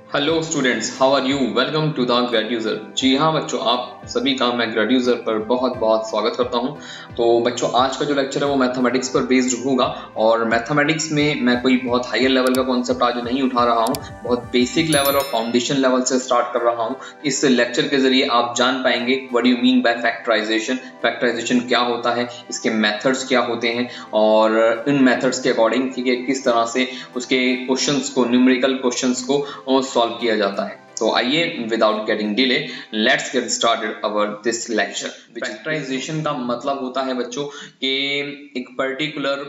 Hello students, how are you? Welcome to the grade user. जी हाँ बच्चों, आप सभी का मैं ग्रेड यूजर पर बहुत बहुत स्वागत करता हूँ। तो बच्चों, आज का जो लेक्चर है वो मैथमेटिक्स पर बेस्ड होगा और मैथमेटिक्स में मैं कोई बहुत हायर लेवल का कॉन्सेप्ट आज नहीं उठा रहा हूँ, बहुत बेसिक लेवल और फाउंडेशन लेवल से स्टार्ट कर रहा हूँ। इस लेक्चर के जरिए आप जान पाएंगे what do you mean by factorization, factorization क्या होता है, इसके मेथड्स क्या होते हैं और इन मेथड्स के अकॉर्डिंग ठीक है किस तरह से उसके क्वेश्चंस को, न्यूमेरिकल क्वेश्चंस को सॉल्व किया जाता है। तो आइए without getting delay let's get started our this lecture. Factorization का मतलब होता है बच्चों कि एक पर्टिकुलर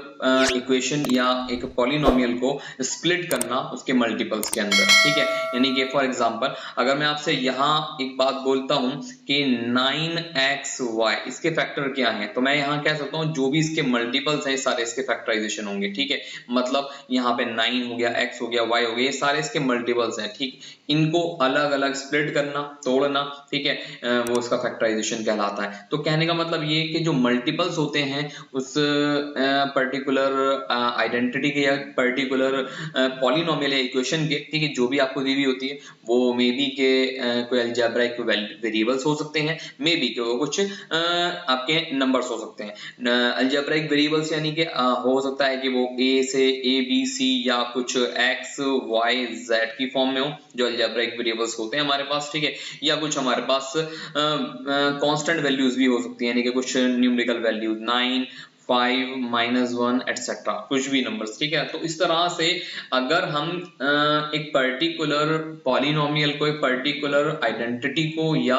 इक्वेशन या एक पॉलिनोमियल को स्प्लिट करना उसके मल्टीपल्स के अंदर, ठीक है। यानी कि फॉर एग्जांपल अगर मैं आपसे यहाँ एक बात बोलता हूँ कि 9xy इसके फैक्टर क्या हैं, तो मैं यहाँ कह सकता हूँ जो भी इसके मल्टीपल्स हैं सारे इसके फैक्टराइजेशन होंगे, ठीक है। मतलब यहाँ पे 9 हो गया, x हो गया, y हो गया, ये सारे इसके मल्टीपल्स हैं, ठीक। इनको अलग अलग स्प्लिट करना, तोड़ना, ठीक है, वो उसका फैक्टराइजेशन कहलाता है। तो कहने का मतलब ये कि जो मल्टीपल्स होते हैं उस पर्टिकुलर आइडेंटिटी के या पर्टिकुलर पॉलिनोमियल या इक्वेशन के, ठीक है, जो भी आपको दी हुई होती है वो मे बी के कोई अलजेब्राइक वेरिएबल्स हो सकते हैं, मे बी के वो कुछ आपके नंबर्स हो सकते हैं। अलजेब्राइक वेरिएबल्स यानी कि हो सकता है कि वो a से a b c या कुछ x y z की फॉर्म में हो, जो अलजेब्राइक वेरिएबल्स होते हैं हमारे पास, ठीक है। या कुछ हमारे पास कांस्टेंट वैल्यूज भी हो सकती है, यानी कि कुछ न्यूमेरिकल वैल्यूज 9 5 -1 एटसेट्रा, कुछ भी नंबर्स, ठीक है। तो इस तरह से अगर हम एक पर्टिकुलर पॉलिनोमियल को, एक पर्टिकुलर आइडेंटिटी को या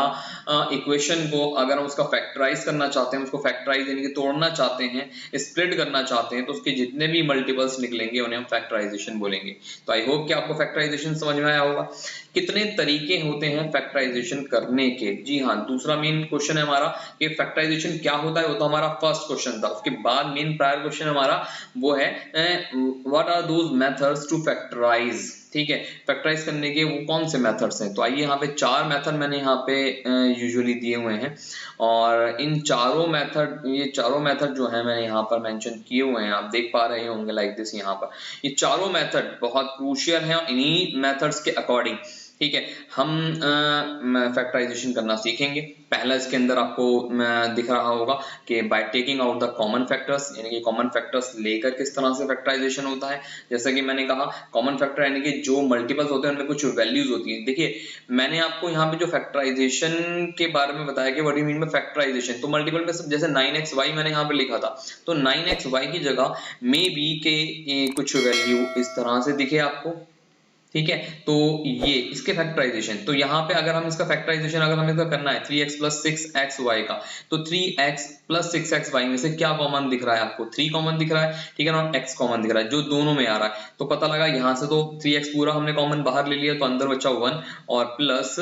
इक्वेशन को अगर हम उसका फैक्टराइज करना चाहते हैं, उसको फैक्टराइज यानी कि तोड़ना चाहते हैं, स्प्लिट करना चाहते हैं, तो उसके जितने भी मल्टीपल्स निकलेंगे उन्हें हम फैक्टराइजेशन बोलेंगे। तो आई होप कि आपको फैक्टराइजेशन समझ में आया होगा। कितने तरीके होते हैं फैक्टराइजेशन करने के? जी हाँ, दूसरा मेन क्वेश्चन है हमारा कि फैक्टराइजेशन क्या होता है, वो तो हमारा फर्स्ट क्वेश्चन था। उसके बाद मेन प्रायर क्वेश्चन हमारा वो है what are those methods to factorize, ठीक है। फैक्टराइज करने के वो कौन से मेथड्स हैं? तो आइए, यहाँ पे 4 मेथड मैंने यहाँ पे यूजुअली दिए हुए हैं और इन चारों मेथड, ये चारों मेथड जो है मैंने यहाँ पर मेंशन किए हुए हैं, आप देख पा रहे होंगे लाइक दिस। यहाँ पर ये चारों मेथड बहुत क्रूशियल हैं, इन्हीं मेथड्स के अकॉर्डिंग, ठीक है, हम फैक्टराइजेशन करना सीखेंगे। पहला इसके अंदर आपको दिख रहा होगा कि bye taking out the common factors, यानी कि कॉमन फैक्टर्स लेकर किस तरह से फैक्टराइजेशन होता है। जैसा कि मैंने कहा, कॉमन फैक्टर यानी कि जो मल्टीपल्स होते हैं उनमें कुछ वैल्यूज होती है। देखिए, मैंने आपको यहाँ पे जो फैक्टराइजेशन के बारे में बताया कि what do you mean by factorization, तो मल्टीपल में जैसे 9xy मैंने यहाँ पे लिखा था, तो 9xy की जगह मे बी के कुछ वैल्यू इस तरह से दिखे आपको, ठीक है। तो ये इसके फैक्टराइजेशन, तो यहाँ पे अगर हम इसका फैक्टराइजेशन अगर हमें इसका करना है 3x + 6xy का, तो 3x + 6xy में से क्या कॉमन दिख रहा है आपको? 3 कॉमन दिख रहा है, ठीक है ना, x कॉमन दिख रहा है, जो दोनों में आ रहा है। तो पता लगा यहाँ से तो 3x पूरा हमने कॉमन बाहर ले लिया, तो अंदर बचा 1 और प्लस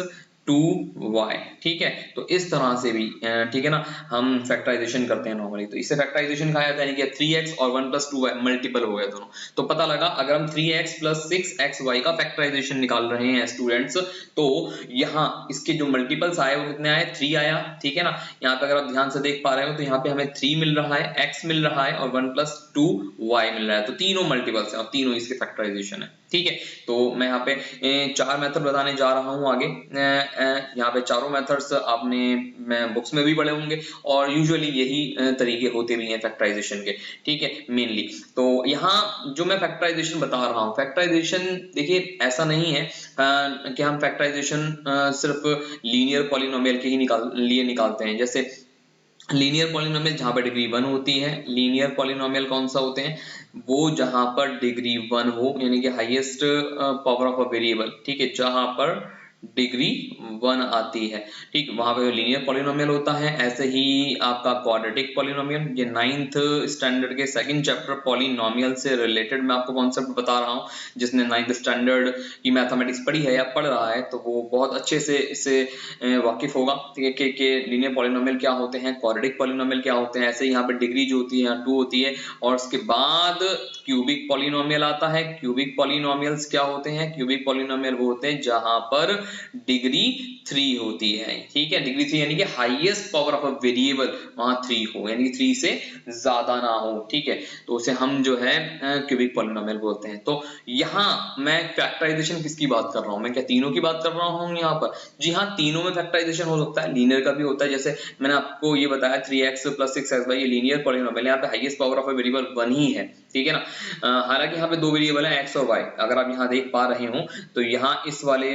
2y, ठीक है। तो इस तरह से भी ठीक है ना, हम फैक्टराइजेशन करते हैं नॉर्मली। तो इससे फैक्टराइजेशन कहा जाता है, यानी कि 3x और 1 + 2y मल्टीपल हो गए दोनों। तो पता लगा अगर हम 3x + 6xy का फैक्टराइजेशन निकाल रहे हैं स्टूडेंट्स, तो यहाँ इसके जो मल्टीपल्स आए वो कितने आए? 3 आया, ठीक है ना। यहाँ पे अगर आप ध्यान से देख पा रहे हो तो यहाँ पे हमें 3 मिल रहा है, x मिल रहा है और 1 + 2y मिल रहा है। तो तीनों मल्टीपल्स हैं और तीनों इसके फैक्टराइजेशन है, ठीक है। तो मैं यहाँ पे 4 मेथड बताने जा रहा हूँ आगे। यहाँ पे चारों मेथड्स आपने बुक्स में भी पढ़े होंगे और यूजुअली यही तरीके होते भी हैं फैक्टराइजेशन के, ठीक है, मेनली। तो यहाँ जो मैं फैक्टराइजेशन बता रहा हूँ, फैक्टराइजेशन देखिए ऐसा नहीं है कि हम फैक्टराइजेशन सिर्फ लीनियर पॉलिनोमियल के ही लिए निकालते हैं। जैसे लीनियर पॉलिनोमियल जहां पर डिग्री 1 होती है, लीनियर पॉलिनोमियल कौन सा होते हैं? वो जहां पर डिग्री 1 हो, यानी कि highest power of a variable, ठीक है, जहां पर डिग्री 1 आती है, ठीक, वहां पे लीनियर पॉलिनोमियल होता है। ऐसे ही आपका क्वाड्रेटिक पॉलिनोमियल, ये 9th स्टैंडर्ड के सेकंड चैप्टर पॉलिनोमियल से रिलेटेड मैं आपको कॉन्सेप्ट बता रहा हूँ। जिसने 9th स्टैंडर्ड की मैथमेटिक्स पढ़ी है या पढ़ रहा है, तो वो बहुत अच्छे से इससे वाकिफ होगा, ठीक है, कि लीनियर पॉलिनोमियल क्या होते हैं, क्वाड्रेटिक पॉलिनोमियल क्या होते हैं। ऐसे ही यहाँ पे डिग्री जो होती है 2 होती है और उसके बाद क्यूबिक पॉलिनोमियल आता है। क्यूबिक पॉलिनोमियल्स क्या होते हैं? क्यूबिक पॉलिनोमियल वो होते हैं जहां पर डिग्री 3 होती है, ठीक है। डिग्री 3 यानी कि highest power of a variable वहां 3 हो, यानी कि 3 से ज्यादा ना हो, ठीक है। तो उसे हम जो है क्यूबिक पॉलिनोमियल बोलते हैं। तो यहाँ मैं फैक्टराइजेशन किसकी बात कर रहा हूँ? मैं क्या तीनों की बात कर रहा हूँ यहाँ पर? जी हाँ, तीनों में फैक्टराइजेशन हो सकता है, लीनियर का भी होता है। जैसे मैंने आपको ये बताया 3x + 6x, ये लीनियर पॉलिनोमियल, यहाँ पे highest power of a variable 1 ही है, ठीक है ना। हालांकि यहाँ पे दो वेरिएबल है x और y, अगर आप यहाँ देख पा रहे हो तो यहाँ इस वाले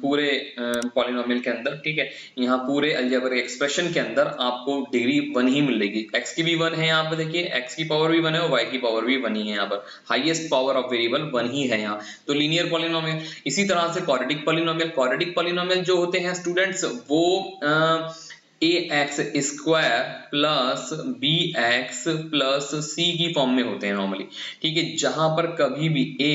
पूरे पॉलिनोमियल के अंदर, ठीक है, यहाँ पूरे अलजेब्रिक एक्सप्रेशन के अंदर आपको डिग्री 1 ही मिलेगी। x की भी 1 है, यहाँ पर देखिए x की पावर भी 1 है और y की पावर भी 1 ही है। यहाँ पर हाईएस्ट पावर ऑफ वेरिएबल 1 ही है यहाँ, तो लीनियर पॉलिनोमियल। इसी तरह से क्वाड्रेटिक पॉलिनोमियल, क्वाड्रेटिक पॉलिनोमियल जो होते हैं स्टूडेंट्स वो ax square plus bx plus c की फॉर्म में होते हैं नॉर्मली, ठीक है, जहां पर कभी भी a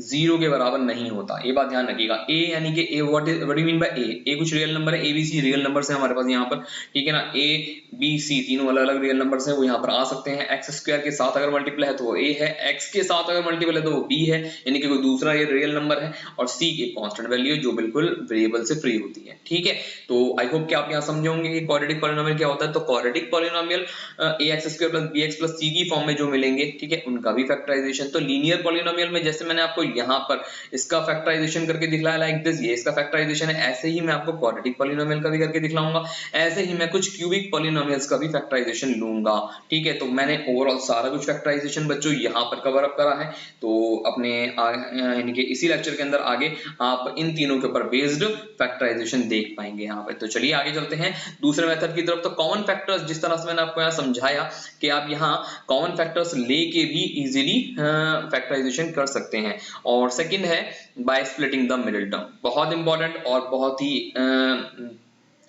0 के बराबर नहीं होता। ये बात ध्यान रखिएगा। a यानी कि a what do mean by a कुछ रियल नंबर है, a b c real numbers है हमारे पास यहाँ पर, ठीक है ना। a b c तीनों अलग अलग रियल नंबर्स हैं, वो यहाँ पर आ सकते हैं। x स्क्वायर के साथ अगर मल्टीप्लाई है तो वो a है, x के साथ अगर मल्टीपल है तो वो b है, यानी कि कोई दूसरा ये रियल नंबर है, और c एक कांस्टेंट वैल्यू जो बिल्कुल वेरिएबल से फ्री होती है, ठीक है। तो आई होप कि आप यहाँ समझे होंगे कि क्वाड्रेटिक पॉलिनोमियल क्या होता है। तो quadratic polynomial ax² + bx + c की फॉर्म में जो मिलेंगे, ठीक है, उनका भी फैक्टराइजेशन। तो लीनियर पॉलिनोमियल में जैसे मैंने आपको यहाँ पर इसका फैक्टराइजेशन करके दिखलाया लाइक दिस, ये इसका फैक्टराइजेशन है, ऐसे ही मैं आपको क्वाड्रेटिक पॉलिनोमियल का भी करके दिखलाऊंगा। ऐसे ही मैं कुछ क्यूबिक पॉलिनोमियल्स का भी फैक्टराइजेशन लूंगा, ठीक है। तो मैंने ओवरऑल सारा कुछ फैक्टराइजेशन बच्चों यहाँ पर कवर अप करा है। तो अपने यानी कि इसी लेक्चर के अंदर आगे आप इन तीनों के ऊपर बेस्ड फैक्टराइजेशन देख पाएंगे यहाँ पे। तो चलिए आगे चलते हैं दूसरे मेथड की तरफ। तो कॉमन फैक्टर्स, जिस तरह से मैंने आपको यहाँ समझाया कि आप यहाँ कॉमन फैक्टर्स लेके भी इजीली फैक्टराइजेशन कर सकते हैं। और सेकंड है bye splitting the middle term, बहुत इंपॉर्टेंट और बहुत ही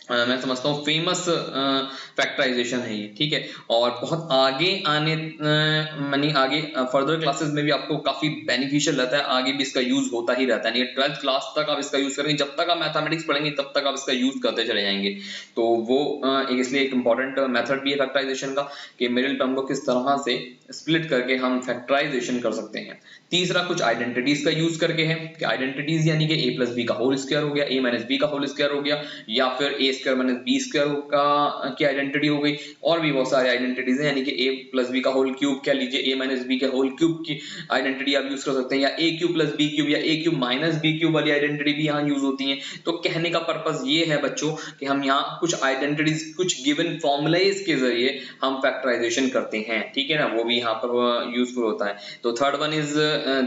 मैं समझता हूँ फेमस फैक्टराइजेशन है ये, ठीक है। और बहुत आगे आने मानी आगे फर्दर क्लासेस में भी आपको काफी बेनिफिशियल रहता है, आगे भी इसका यूज होता ही रहता है। यानी 12th क्लास तक आप इसका यूज करेंगे, जब तक आप मैथमेटिक्स पढ़ेंगे तब तक आप इसका यूज करते चले जाएंगे। तो वो इसलिए एक इंपॉर्टेंट मेथड भी है फैक्टराइजेशन का, कि मिडिल टर्म को किस तरह से स्प्लिट करके हम फैक्टराइजेशन कर सकते हैं। तीसरा कुछ आइडेंटिटीज का यूज करके है, कि आइडेंटिटीज यानी कि a + b का होल स्क्वायर हो गया, a - b का होल स्क्वायर हो गया, या फिर a² - b² का की आइडेंटिटी हो गई। और भी बहुत सारे आइडेंटिटीज हैं, यानी कि a + b का होल क्यूब कह लीजिए, a - b के होल क्यूब की आइडेंटिटी आप यूज कर सकते हैं, या a³ + b³ या a³ - b³ वाली आइडेंटिटी भी यहाँ यूज होती है। तो कहने का पर्पस ये है बच्चों कि हम यहाँ कुछ आइडेंटिटीज, कुछ गिवन फॉर्मूलाज के जरिए हम फैक्टराइजेशन करते हैं, ठीक है ना, वो भी यहाँ पर यूजफुल होता है। तो third one is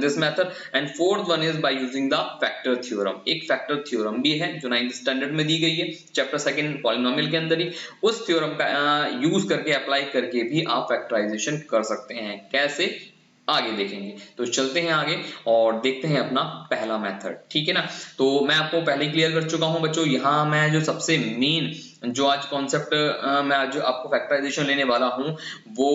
this method, and fourth one is by using the factor theorem. एक फैक्टर थ्योरम भी है जो 9th स्टैंडर्ड में दी गई है, चैप्टर 2 पॉलिनोमियल के अंदर ही। उस थ्योरम का यूज करके, अप्लाई करके भी आप फैक्टराइजेशन कर सकते हैं। कैसे, आगे देखेंगे। तो चलते हैं आगे और देखते हैं अपना पहला मेथड, ठीक है ना। तो मैं आपको पहले ही क्लियर कर चुका हूं बच्चों, यहाँ मैं जो सबसे मेन जो आज कॉन्सेप्ट मैं आज जो आपको फैक्टराइजेशन लेने वाला हूं वो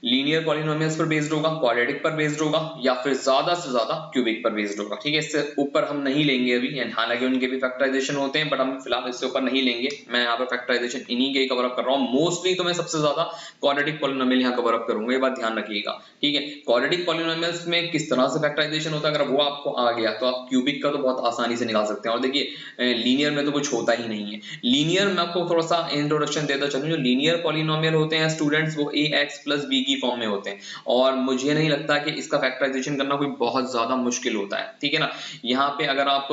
लीनियर पॉलिनोमियल्स पर बेस्ड होगा, क्वाड्रेटिक पर बेस्ड होगा, या फिर ज्यादा से ज्यादा क्यूबिक पर बेस्ड होगा, ठीक है। इससे ऊपर हम नहीं लेंगे अभी, हालांकि उनके भी फैक्टराइजेशन होते हैं, बट हम फिलहाल इससे ऊपर नहीं लेंगे। मैं यहाँ पर फैक्टराइजेशन इन्हीं के कवर अप कर रहा हूँ मोस्टली। तो मैं सबसे ज्यादा क्वाड्रेटिक पॉलिनोमियल यहाँ कवर अप करूंगा, ये बात ध्यान रखिएगा, ठीक है। क्वाड्रेटिक पॉलिनोमियल्स में किस तरह से फैक्टराइजेशन होता है, अगर वो आपको आ गया तो आप क्यूबिक का तो बहुत आसानी से निकाल सकते हैं। और देखिए लीनियर में तो कुछ होता ही नहीं है। लीनियर में आपको थोड़ा सा इंट्रोडक्शन देता चलूं, जो लीनियर पॉलिनोमियल होते हैं स्टूडेंट्स, वो ax + b की फॉर्म में होते हैं, और मुझे नहीं लगता कि इसका फैक्टराइजेशन करना कोई बहुत ज्यादा मुश्किल होता है, ठीक है ना। यहाँ पे अगर आप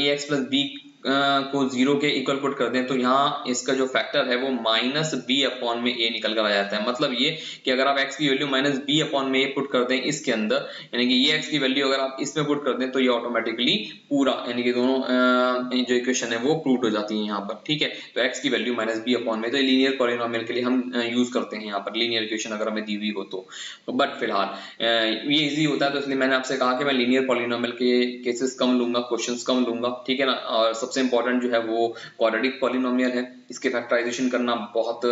ax + b को 0 के इक्वल पुट कर दें तो यहाँ इसका जो फैक्टर है वो -b/a निकल कर आ जाता है। मतलब ये कि अगर आप x की वैल्यू -b/a पुट कर दें इसके अंदर, यानी कि ये x की वैल्यू अगर आप इसमें पुट कर दें तो ये ऑटोमेटिकली पूरा, यानी कि दोनों जो इक्वेशन है वो प्रूव हो जाती है यहाँ पर, ठीक है। तो x की वैल्यू -b/a, तो लीनियर पॉलिनोमियल के लिए हम यूज करते हैं यहाँ पर लीनियर इक्वेशन अगर हमें दी हुई हो तो। बट फिलहाल ये इजी होता है, तो इसलिए मैंने आपसे कहा कि मैं लीनियर पॉलिनोमियल के केसेस कम लूंगा, क्वेश्चंस कम लूंगा, ठीक है ना। और सबसे इंपॉर्टेंट जो है वो क्वाड्रेटिक पॉलिनोमियल है, इसके फैक्टराइजेशन करना बहुत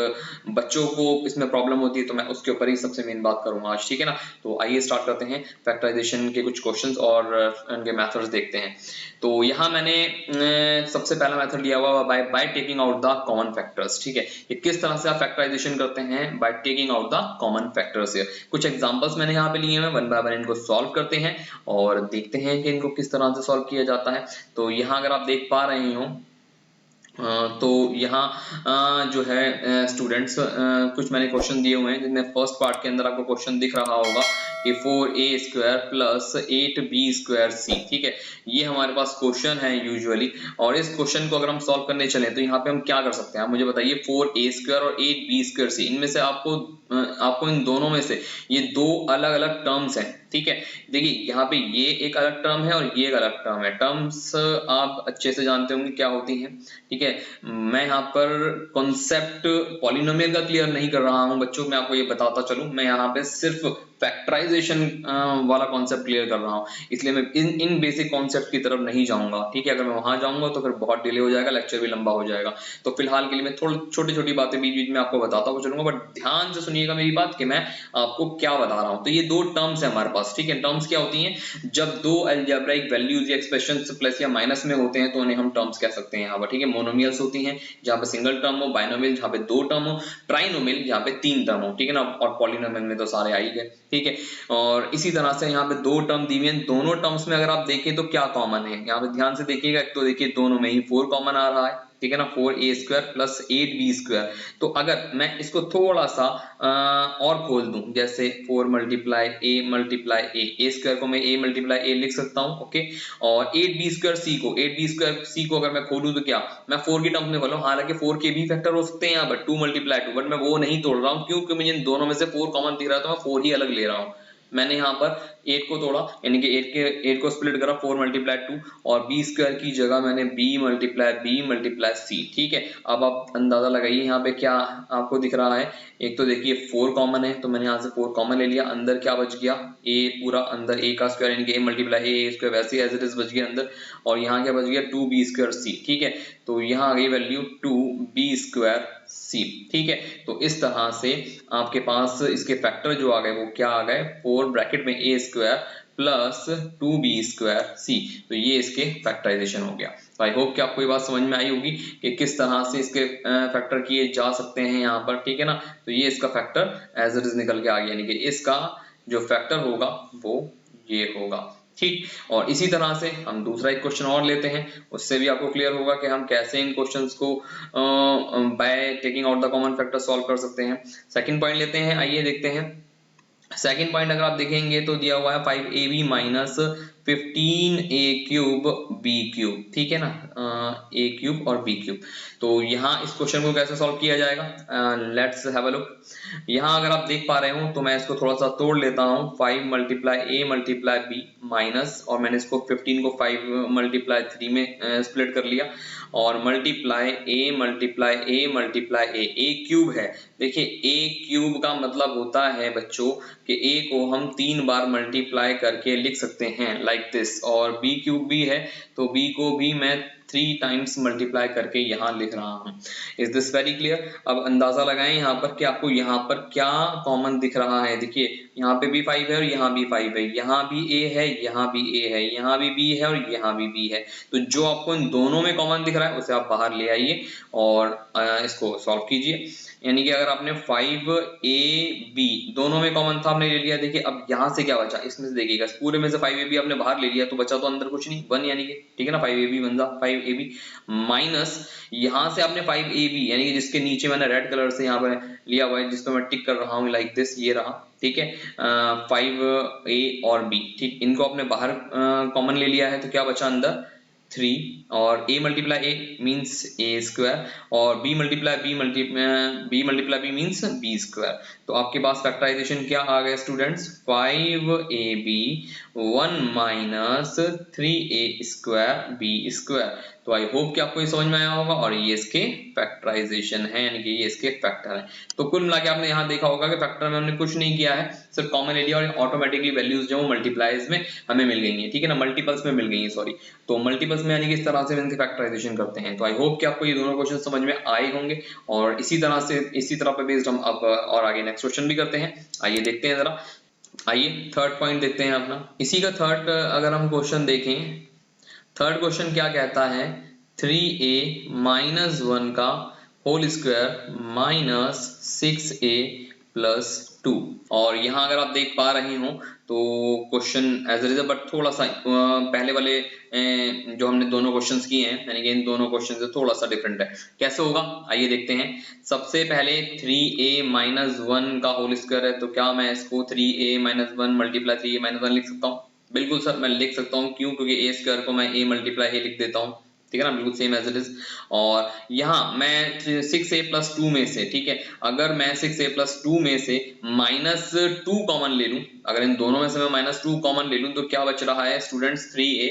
बच्चों को इसमें प्रॉब्लम होती है, तो मैं उसके ऊपर ही सबसे मेन बात करूंगा आज, ठीक है ना। तो आइए स्टार्ट करते हैं फैक्टराइजेशन के कुछ क्वेश्चंस और उनके मेथड्स देखते हैं। तो यहाँ मैंने सबसे पहला मेथड लिया हुआ bye taking out the common factors, ठीक है। ये किस तरह से आप फैक्टराइजेशन करते हैं, bye taking out the common factors. कुछ एग्जांपल्स मैंने यहाँ पे लिए हैं, वन बाय वन इनको सॉल्व करते हैं और देखते हैं कि इनको किस तरह से सॉल्व किया जाता है। तो यहाँ अगर आप देख पा रहे हो तो यहाँ जो है स्टूडेंट्स कुछ मैंने क्वेश्चन दिए हुए हैं, जिनमें फर्स्ट पार्ट के अंदर आपको क्वेश्चन दिख रहा होगा कि 4a² प्लस 8b²c, ठीक है। ये हमारे पास क्वेश्चन है यूजुअली, और इस क्वेश्चन को अगर हम सॉल्व करने चले तो यहाँ पे हम क्या कर सकते हैं, आप मुझे बताइए। 4a² और 8b²c, इनमें से आपको इन दोनों में से ये दो अलग अलग टर्म्स हैं, ठीक है। देखिए यहाँ पे ये एक अलग टर्म है और ये एक अलग टर्म है। टर्म्स आप अच्छे से जानते होंगे क्या होती हैं, ठीक है। मैं यहाँ पर कॉन्सेप्ट पॉलिनोमियल का क्लियर नहीं कर रहा हूँ बच्चों, मैं आपको ये बताता चलूं। मैं यहाँ पे सिर्फ फैक्टराइजेशन वाला कॉन्सेप्ट क्लियर कर रहा हूँ, इसलिए मैं इन बेसिक कॉन्सेप्ट की तरफ नहीं जाऊंगा, ठीक है। अगर मैं वहां जाऊंगा तो फिर बहुत डिले हो जाएगा, लेक्चर भी लंबा हो जाएगा। तो फिलहाल के लिए मैं थोड़ी छोटी छोटी बातें बीच बीच में आपको बताता हुआ चलूंगा, बट ध्यान से सुनिएगा मेरी बात कि मैं आपको क्या बता रहा हूँ। तो ये दो टर्म्स है हमारे पास, ठीक है। टर्म्स क्या होती हैं, जब दो अलजेब्राइक वैल्यूज या एक्सप्रेशंस प्लस या माइनस में होते हैं तो उन्हें हम टर्म्स कह सकते हैं यहाँ पर, ठीक है। मोनोमियल्स होती हैं जहाँ पे सिंगल टर्म हो, बाइनोमियल जहाँ पे दो टर्म हो, ट्राइनोमियल जहाँ पे तीन टर्म हो, ठीक है ना। और पॉलिनोमियल में तो सारे आ ही गए, ठीक है। और इसी तरह से यहाँ पे दो टर्म दी हुई हैं, दोनों टर्म्स में अगर आप देखें तो क्या कॉमन है, यहाँ पे ध्यान से देखिएगा। एक तो देखिए दोनों में ही 4 कॉमन आ रहा है, ठीक है ना, 4a² प्लस 8b²। तो अगर मैं इसको थोड़ा सा और खोल दूं, जैसे 4 मल्टीप्लाई a को मैं a मल्टीप्लाई a लिख सकता हूं, ओके। और 8b²c को अगर मैं खोलूं तो क्या मैं 4 की टर्म्स में खोलूं, हालांकि 4 के भी फैक्टर हो सकते हैं यहाँ पर 2 मल्टीप्लाई 2, बट मैं वो नहीं तोड़ रहा हूं क्योंकि मुझे इन दोनों में से 4 कॉमन दिख रहा है तो मैं 4 ही अलग ले रहा हूं। मैंने यहाँ पर 8 को तोड़ा, यानी कि 8 को स्प्लिट करा, 4 मल्टीप्लाई 2, और b² की जगह मैंने b मल्टीप्लाई c, ठीक है। अब आप अंदाजा लगाइए यहाँ पे क्या आपको दिख रहा है। एक तो देखिए 4 कॉमन है तो मैंने यहाँ से 4 कॉमन ले लिया, अंदर क्या बच गया, a पूरा अंदर, a का स्क्वायर यानी कि a मल्टीप्लाई a² वैसे एज इट इज बच गया अंदर, और यहाँ क्या बच गया 2b²c, ठीक है। तो यहाँ आ गई वैल्यू 2b²c, ठीक है। तो इस तरह से आपके पास इसके फैक्टर जो आ गए वो क्या आ गए, 4 ब्रैकेट में a² प्लस 2b²c। तो ये इसके फैक्टराइजेशन हो गया। तो आई होप कि आपको ये बात समझ में आई होगी कि किस तरह से इसके फैक्टर किए जा सकते हैं यहाँ पर, ठीक है ना। तो ये इसका फैक्टर एज इट इज निकल के आ गया, यानी कि इसका जो फैक्टर होगा वो ये होगा, ठीक। और इसी तरह से हम दूसरा एक क्वेश्चन और लेते हैं, उससे भी आपको क्लियर होगा कि हम कैसे इन क्वेश्चंस को bye taking out the common factor solve कर सकते हैं। सेकंड पॉइंट लेते हैं, आइए देखते हैं। सेकंड पॉइंट अगर आप देखेंगे तो दिया हुआ है 5ab माइनस 15a³ b³, ठीक है ना, a³ और b³। तो यहाँ इस क्वेश्चन को कैसे सॉल्व किया जाएगा, लेट्स हैव अ लुक। यहाँ अगर आप देख पा रहे हो तो मैं इसको थोड़ा सा तोड़ लेता हूँ, 5 multiply a multiply b minus, और मैंने इसको 15 को 5 मल्टीप्लाई 3 में स्प्लिट कर लिया, और मल्टीप्लाई a मल्टीप्लाई a³ है। देखिए a³ का मतलब होता है बच्चों कि a को हम 3 बार मल्टीप्लाई करके लिख सकते हैं लाइक दिस, और b³ भी है तो b को भी मैं 3 टाइम्स मल्टीप्लाई करके यहाँ लिख रहा हूँ। Is this very clear. अब अंदाजा लगाएं यहाँ पर कि आपको यहाँ पर क्या कॉमन दिख रहा है। देखिए यहाँ पे भी 5 है और यहाँ भी 5 है, यहाँ भी a है, यहाँ भी a है, यहाँ भी b है और यहाँ भी b है। तो जो आपको इन दोनों में कॉमन दिख रहा है उसे आप बाहर ले आइए और इसको सॉल्व कीजिए। यानी कि अगर आपने 5ab दोनों में कॉमन था आपने ले लिया, देखिए अब यहाँ से क्या बचा, इसमें से देखिएगा पूरे में से 5ab आपने बाहर ले लिया तो बचा तो अंदर कुछ नहीं, 1, यानी कि ठीक है ना, 5ab बन जा 5ab माइनस यहाँ से आपने 5ab यानी कि जिसके नीचे मैंने रेड कलर से यहाँ पर लिया हुआ है, जिसपे मैं टिक कर रहा हूँ लाइक दिस, ये रहा, ठीक है, 5a और b, ठीक, इनको आपने बाहर कॉमन ले लिया है तो क्या बचा अंदर 3, और a multiply a means a² और b multiply b means b²। तो आपके पास फैक्टराइजेशन क्या आ गया students, 5ab 1 minus 3a² b²। तो आई होप कि आपको ये समझ में आया होगा, और ये इसके फैक्टराइजेशन है, यानी कि ये इसके फैक्टर है। तो कुल मिला के आपने यहाँ देखा होगा कि फैक्टर में हमने कुछ नहीं किया है, सिर्फ कॉमन ले लिया और ऑटोमेटिकली वैल्यूज जो मल्टीप्लाइज में हमें मिल गई है, ठीक है ना, मल्टीपल्स में मिल गई है, सॉरी। तो मल्टीपल्स में यानी कि इस तरह से इनके फैक्टराइजेशन करते हैं। तो आई होप कि आपको ये दोनों क्वेश्चन समझ में आए होंगे, और इसी तरह पे बेस्ड हम अब और आगे नेक्स्ट क्वेश्चन भी करते हैं। आइए देखते हैं जरा। आइए थर्ड पॉइंट देखते हैं अपना। इसी का थर्ड अगर हम क्वेश्चन देखें, थर्ड क्वेश्चन क्या कहता है, 3a माइनस 1 का whole square minus 6a plus 2। और यहाँ अगर आप देख पा रहे हो तो question as it is, but थोड़ा सा पहले वाले जो हमने दोनों क्वेश्चंस किए हैं, यानी कि इन दोनों क्वेश्चन से थोड़ा सा डिफरेंट है। कैसे होगा आइए देखते हैं। सबसे पहले 3a माइनस 1 का होल स्क्वायर है, तो क्या मैं इसको 3a minus 1 multiply 3a minus 1 लिख सकता हूँ? बिल्कुल सर, मैं लिख सकता हूँ। क्यों? क्योंकि ए स्क्वायर को मैं a मल्टीप्लाई a लिख देता हूँ, ठीक है ना, बिल्कुल सेम एज इट इज। और यहाँ मैं 6a प्लस 2 में से, ठीक है, अगर मैं 6a प्लस 2 में से माइनस 2 कॉमन ले लूं, अगर इन दोनों में से मैं माइनस 2 कॉमन ले लूं, तो क्या बच रहा है स्टूडेंट्स? 3a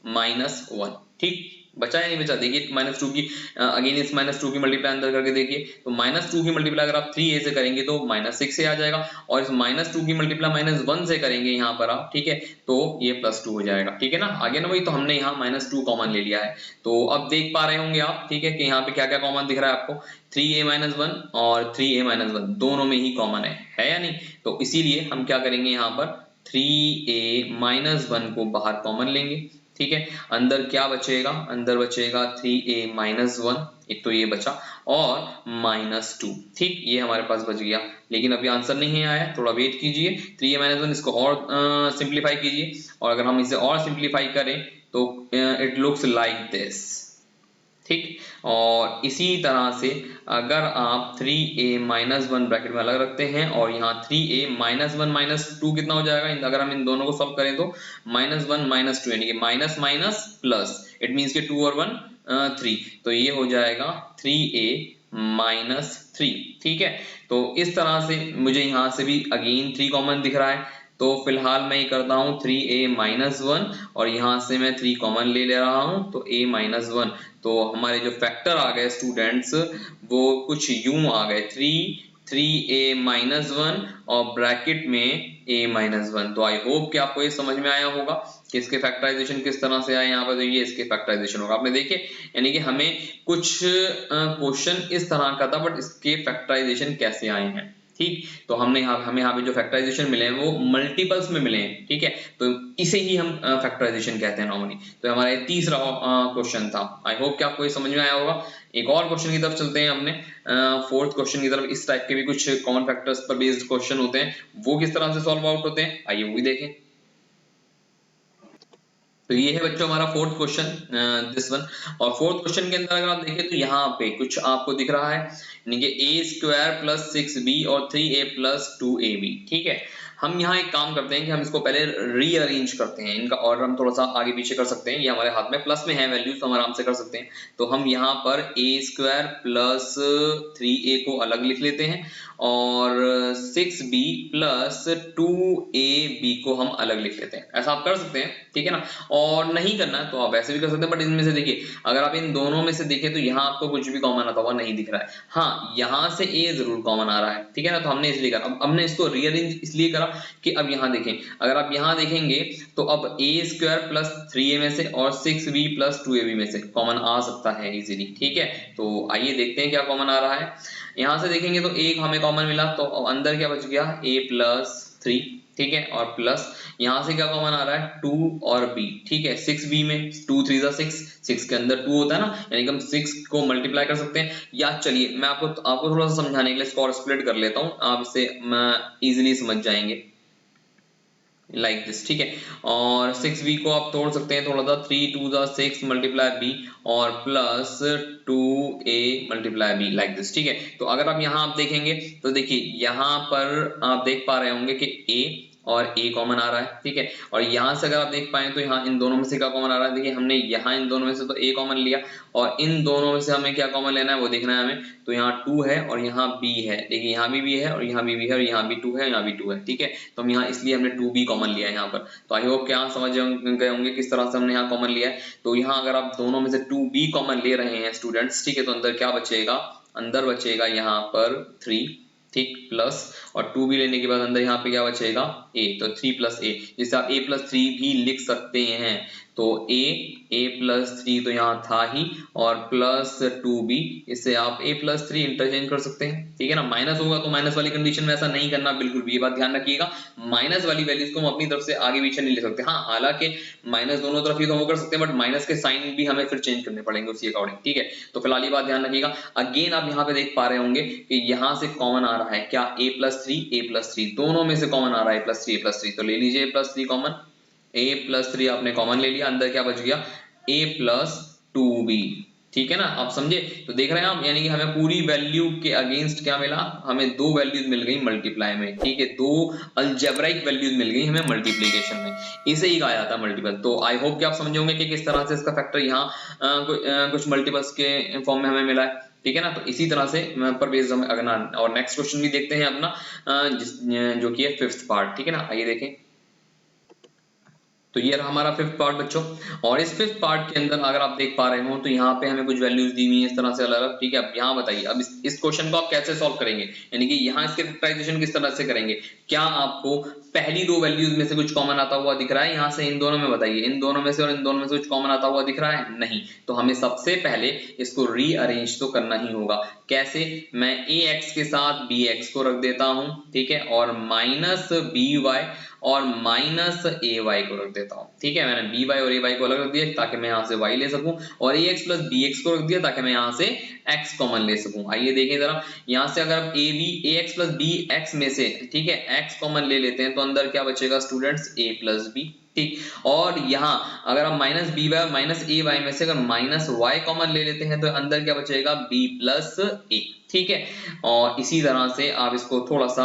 माइनस 1, ठीक बचा है नहीं बचा? देखिए माइनस 2 की अगेन इस माइनस 2 की मल्टीप्लाई अंदर करके देखिए, तो माइनस 2 की मल्टीप्लाई अगर आप 3a से करेंगे तो माइनस 6a आ जाएगा, और इस माइनस 2 की मल्टीप्लाई माइनस 1 से करेंगे यहाँ पर आप, ठीक है, तो ये प्लस 2 हो जाएगा, ठीक है ना, आगे ना वही। तो हमने यहाँ माइनस 2 कॉमन ले लिया है। तो अब देख पा रहे होंगे आप, ठीक है, कि यहाँ पे क्या क्या कॉमन दिख रहा है आपको? 3a माइनस 1 और 3a माइनस 1 दोनों में ही कॉमन है या नहीं? तो इसीलिए हम क्या करेंगे, यहाँ पर 3a माइनस 1 को बाहर कॉमन लेंगे, ठीक है। अंदर क्या बचेगा? अंदर बचेगा 3a माइनस 1, एक तो ये बचा, और माइनस 2, ठीक, ये हमारे पास बच गया। लेकिन अभी आंसर नहीं आया, थोड़ा वेट कीजिए। 3a माइनस 1 इसको और सिंप्लीफाई कीजिए, और अगर हम इसे और सिंप्लीफाई करें तो इट लुक्स लाइक दिस, ठीक। और इसी तरह से अगर आप 3a माइनस 1 ब्रैकेट में अलग रखते हैं, और यहाँ 3a माइनस 1 माइनस 2 कितना हो जाएगा? अगर हम इन दोनों को सॉल्व करें तो माइनस 1 माइनस 2, यानी कि minus minus plus, it means के 2 और 1 3, तो ये हो जाएगा 3a माइनस 3, ठीक है। तो इस तरह से मुझे यहाँ से भी अगेन 3 कॉमन दिख रहा है, तो फिलहाल मैं ये करता हूँ 3a माइनस 1, और यहाँ से मैं 3 कॉमन ले रहा हूँ, तो a माइनस 1। तो हमारे जो फैक्टर आ गए स्टूडेंट्स, वो कुछ यूं आ गए, 3a माइनस 1 और ब्रैकेट में a माइनस 1। तो आई होप कि आपको ये समझ में आया होगा कि इसके फैक्टराइजेशन किस तरह से आए। यहाँ पर तो ये इसके फैक्टराइजेशन होगा, आपने देखे, यानी कि हमें कुछ क्वेश्चन इस तरह का था, बट इसके फैक्टराइजेशन कैसे आए हैं, ठीक। तो हमें यहाँ पे जो फैक्टराइजेशन मिले हैं वो मल्टीपल्स में मिले हैं, ठीक है, तो इसे ही हम फैक्टराइजेशन कहते हैं नॉर्मली। तो हमारा तीसरा क्वेश्चन था। आई होप कि आपको ये समझ में आया होगा। एक और क्वेश्चन की तरफ चलते हैं अपने, फोर्थ क्वेश्चन की तरफ। इस टाइप के भी कुछ कॉमन फैक्टर्स पर बेस्ड क्वेश्चन होते हैं, वो किस तरह से सॉल्व आउट होते हैं आइए वो भी देखें। तो ये है बच्चों हमारा फोर्थ क्वेश्चन, दिस वन। और फोर्थ क्वेश्चन के अंदर अगर आप देखें तो यहाँ पे कुछ आपको दिख रहा है, यानी कि a स्क्वायर प्लस 6b और 3a प्लस 2ab, ठीक है। हम यहाँ एक काम करते हैं कि हम इसको पहले रीअरेंज करते हैं, इनका ऑर्डर हम थोड़ा सा आगे पीछे कर सकते हैं, ये हमारे हाथ में प्लस में है वैल्यूज, तो हम आराम से कर सकते हैं। तो हम यहाँ पर a स्क्वायर प्लस 3a को अलग लिख लेते हैं, और 6b प्लस 2ab को हम अलग लिख लेते हैं। ऐसा आप कर सकते हैं, ठीक है ना। और नहीं करना है तो आप ऐसे भी कर सकते हैं, बट इनमें से देखिए, अगर आप इन दोनों में से देखें तो यहाँ आपको कुछ भी कॉमन आता हुआ नहीं दिख रहा है। हाँ, यहाँ से a जरूर कॉमन आ रहा है, ठीक है ना, तो हमने इसलिए करा। अब हमने इसको रीअरेंज इसलिए करा कि अब यहाँ देखें, अगर आप यहाँ देखेंगे तो अब a स्क्वायर प्लस 3a में से और 6b प्लस 2ab में से कॉमन आ सकता है इजीली, ठीक है। तो आइए देखते हैं क्या कॉमन आ रहा है। यहाँ से देखेंगे तो एक हमें कॉमन मिला, तो अंदर क्या बच गया? a प्लस 3, ठीक है, और प्लस यहाँ से क्या कॉमन आ रहा है? 2 और b, ठीक है। 6b में 2 3 6, 6 के अंदर 2 होता है ना, यानी कि हम 6 को मल्टीप्लाई कर सकते हैं। या चलिए मैं आपको थोड़ा सा समझाने के लिए इसको और स्प्लिट कर लेता हूँ, आप इसे इजीली समझ जाएंगे लाइक दिस, ठीक है। और 6b को आप तोड़ सकते हैं थोड़ा सा, 3 2 6 मल्टीप्लाई b और plus 2a multiply b like this, ठीक है। तो अगर आप यहाँ आप देखेंगे तो देखिए यहाँ पर आप देख पा रहे होंगे कि a और a कॉमन आ रहा है, ठीक है। और यहाँ से अगर आप देख पाए तो यहाँ इन दोनों में से क्या कॉमन आ रहा है, देखिए हमने यहाँ इन दोनों में से तो a कॉमन लिया और इन दोनों में से हमें क्या कॉमन लेना है वो देखना है हमें। तो यहाँ 2 है और यहाँ b है, देखिए यहाँ भी b है और यहाँ भी b है और यहाँ भी 2 है, यहाँ भी 2 है, ठीक है। तो हम यहाँ इसलिए हमने 2b कॉमन लिया है यहाँ पर। तो आई होप क्या समझ गए होंगे किस तरह से हमने यहाँ कॉमन लिया है। तो यहाँ अगर आप दोनों में से 2b कॉमन ले रहे हैं स्टूडेंट्स, ठीक है, तो अंदर क्या बचेगा, अंदर बचेगा यहाँ पर 3, ठीक, प्लस और 2 भी लेने के बाद अंदर यहाँ पे क्या बचेगा a, तो 3 प्लस a, जिसे आप a प्लस 3 भी लिख सकते हैं। तो a प्लस 3 तो यहाँ था ही और प्लस 2b, इससे आप a प्लस 3 इंटरचेंज कर सकते हैं, ठीक है ना। माइनस होगा तो माइनस वाली कंडीशन में ऐसा नहीं करना बिल्कुल भी, ये बात ध्यान रखिएगा। माइनस वाली वैल्यूज को हम अपनी तरफ से आगे पीछे नहीं ले सकते। हाँ, हालांकि माइनस दोनों तरफ ही तो हम कर सकते हैं, बट माइनस के साइन भी हमें फिर चेंज करने पड़ेंगे उसी अकॉर्डिंग, ठीक है। तो फिलहाल ये बात ध्यान रखिएगा। अगेन आप यहाँ पे देख पा रहे होंगे कि यहाँ से कॉमन आ रहा है क्या, a प्लस 3 दोनों में से कॉमन आ रहा है a प्लस 3, तो ले लीजिए a plus 3 common. a plus 3 आपने कॉमन ले लिया, अंदर क्या बच गया a प्लस 2b, ठीक है ना, आप समझे। तो देख रहे हैं आप, यानी कि हमें पूरी वैल्यू के अगेंस्ट क्या मिला, हमें दो वैल्यूज मिल गई मल्टीप्लाई में, ठीक है, दो अलजेब्राइक वैल्यूज मिल गई हमें मल्टीप्लिकेशन में, इसे ही कहा जाता है मल्टीपल। तो आई होप कि आप समझे होंगे कि किस तरह से इसका फैक्टर यहाँ कुछ मल्टीपल्स के फॉर्म में हमें मिला है, ठीक है ना। तो इसी तरह से पर बेस्ड हम अगला और नेक्स्ट क्वेश्चन भी देखते हैं अपना, जो कि है 5th पार्ट, ठीक है ना। आइए देखें। तो ये रहा हमारा 5th पार्ट बच्चों, और इस 5th पार्ट के अंदर अगर आप देख पा रहे हो तो यहाँ पे हमें कुछ वैल्यूज दी हुई है इस तरह से अलग अलग, ठीक है। अब यहाँ बताइए, अब इस क्वेश्चन को आप कैसे सॉल्व करेंगे, यानी कि यहाँ इसके फैक्टराइजेशन किस तरह से करेंगे। क्या आपको पहली दो वैल्यूज में से कुछ कॉमन आता हुआ दिख रहा है यहाँ से, इन दोनों में बताइए, इन दोनों में से और इन दोनों में से कुछ कॉमन आता हुआ दिख रहा है, नहीं। तो हमें सबसे पहले इसको रीअरेंज तो करना ही होगा। कैसे, मैं ax के साथ bx को रख देता हूं, ठीक है, और माइनस by और माइनस ay को रख देता हूं, ठीक है। मैंने by और ay को अलग रख दिया ताकि मैं यहां से y ले सकूं, और ax प्लस bx को रख दिया ताकि मैं यहां से x कॉमन ले सकूं। आइए देखें जरा, यहां से अगर आप ax प्लस bx में से, ठीक है, x कॉमन ले लेते हैं तो अंदर क्या बचेगा स्टूडेंट्स, a प्लस b, ठीक। और यहाँ अगर आप माइनस बी वाई माइनस ए वाई में से अगर माइनस वाई कॉमन ले लेते हैं तो अंदर क्या बचेगा, बी प्लस ए, ठीक है। और इसी तरह से आप इसको थोड़ा सा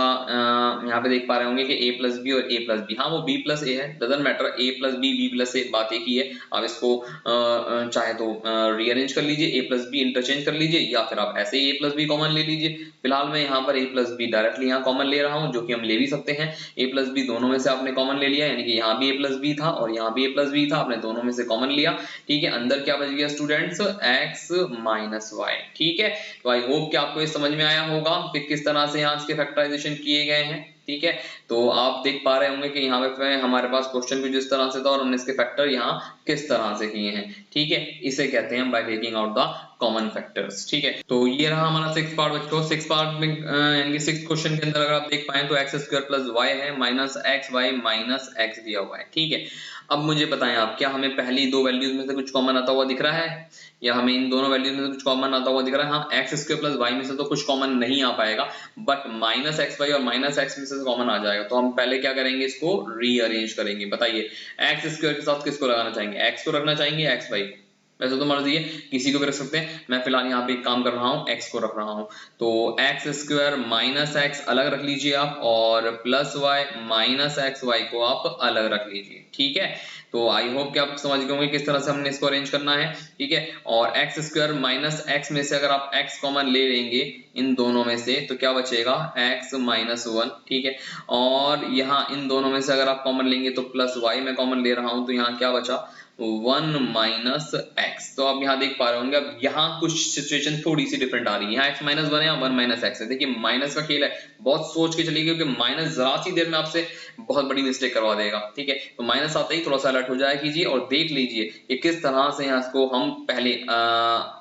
यहाँ पे देख पा रहे होंगे कि a प्लस बी और a प्लस बी, हाँ वो b प्लस ए है, doesn't matter, a plus B b plus A, बात एक ही है। आप इसको चाहे तो रीअरेंज कर लीजिए, a प्लस बी इंटरचेंज कर लीजिए, या फिर आप ऐसे ही a प्लस बी कॉमन ले लीजिए। फिलहाल मैं यहाँ पर a प्लस बी डायरेक्टली यहाँ कॉमन ले रहा हूँ, जो कि हम ले भी सकते हैं। a प्लस बी दोनों में से आपने कॉमन ले लिया, यानी कि यहाँ भी a प्लस बी था और यहाँ भी a प्लस बी था, आपने दोनों में से कॉमन लिया, ठीक है। अंदर क्या बच गया स्टूडेंट्स, x माइनस वाई, ठीक है। तो आई होप कि आपको ये समझ में आया होगा कि किस तरह से यहाँ इसके फैक्टराइजेशन किए गए हैं, ठीक है। तो आप देख पा रहे होंगे कि यहाँ पे हमारे पास क्वेश्चन भी जिस तरह से था और हमने इसके फैक्टर यहाँ किस तरह से किए हैं, ठीक है। इसे कहते हैं bye taking out the common factors, ठीक है। तो ये रहा हमारा 6th पार्ट बच्चों। 6th पार्ट में यानी कि 6th क्वेश्चन के अंदर अगर आप देख पाए तो एक्स स्क्वायर प्लस वाई है minus x y minus x दिया हुआ है, ठीक है। अब मुझे बताएं आप, क्या हमें पहली दो वैल्यूज में से कुछ कॉमन आता हुआ दिख रहा है, या हमें इन दोनों वैल्यूज में से कुछ कॉमन आता हुआ दिख रहा है। हाँ, एक्स स्क्वायर प्लस वाई में से तो कुछ कॉमन नहीं आ पाएगा, बट माइनस एक्स वाई और माइनस एक्स में से कॉमन आ जाएगा। तो हम पहले क्या करेंगे, इसको रीअरेंज करेंगे। बताइए, एक्स स्क्वायर के साथ किसको लगाना चाहेंगे, एक्स को रखना चाहेंगे एक्स वाई को, वैसे तो मर्जी है, किसी को भी रख सकते हैं। मैं फिलहाल यहाँ पे एक काम कर रहा हूँ, x को रख रहा हूँ। तो एक्स स्क्वायर माइनस एक्स अलग रख लीजिए आप, और plus y minus x y को आप अलग रख लीजिए, ठीक है। तो आई होप कि आप समझ गए होंगे किस तरह से हमने इसको अरेंज करना है, ठीक है। और एक्स स्क्वायर माइनस एक्स में से अगर आप x कॉमन ले लेंगे इन दोनों में से तो क्या बचेगा, x माइनस वन, ठीक है। और यहाँ इन दोनों में से अगर आप कॉमन लेंगे तो प्लस वाई में कॉमन ले रहा हूँ, तो यहाँ क्या बचा, 1 माइनस एक्स। तो आप यहाँ देख पा रहे होंगे, अब यहाँ कुछ सिचुएशन थोड़ी सी डिफरेंट आ रही है। यहाँ x माइनस वन है, 1 माइनस एक्स है। देखिए माइनस का खेल है, बहुत सोच के चलिए, क्योंकि माइनस जरा सी देर में आपसे बहुत बड़ी मिस्टेक करवा देगा, ठीक है। तो माइनस आते ही थोड़ा सा अलर्ट हो जाया कीजिए और देख लीजिए कि किस तरह से यहाँ इसको हम पहले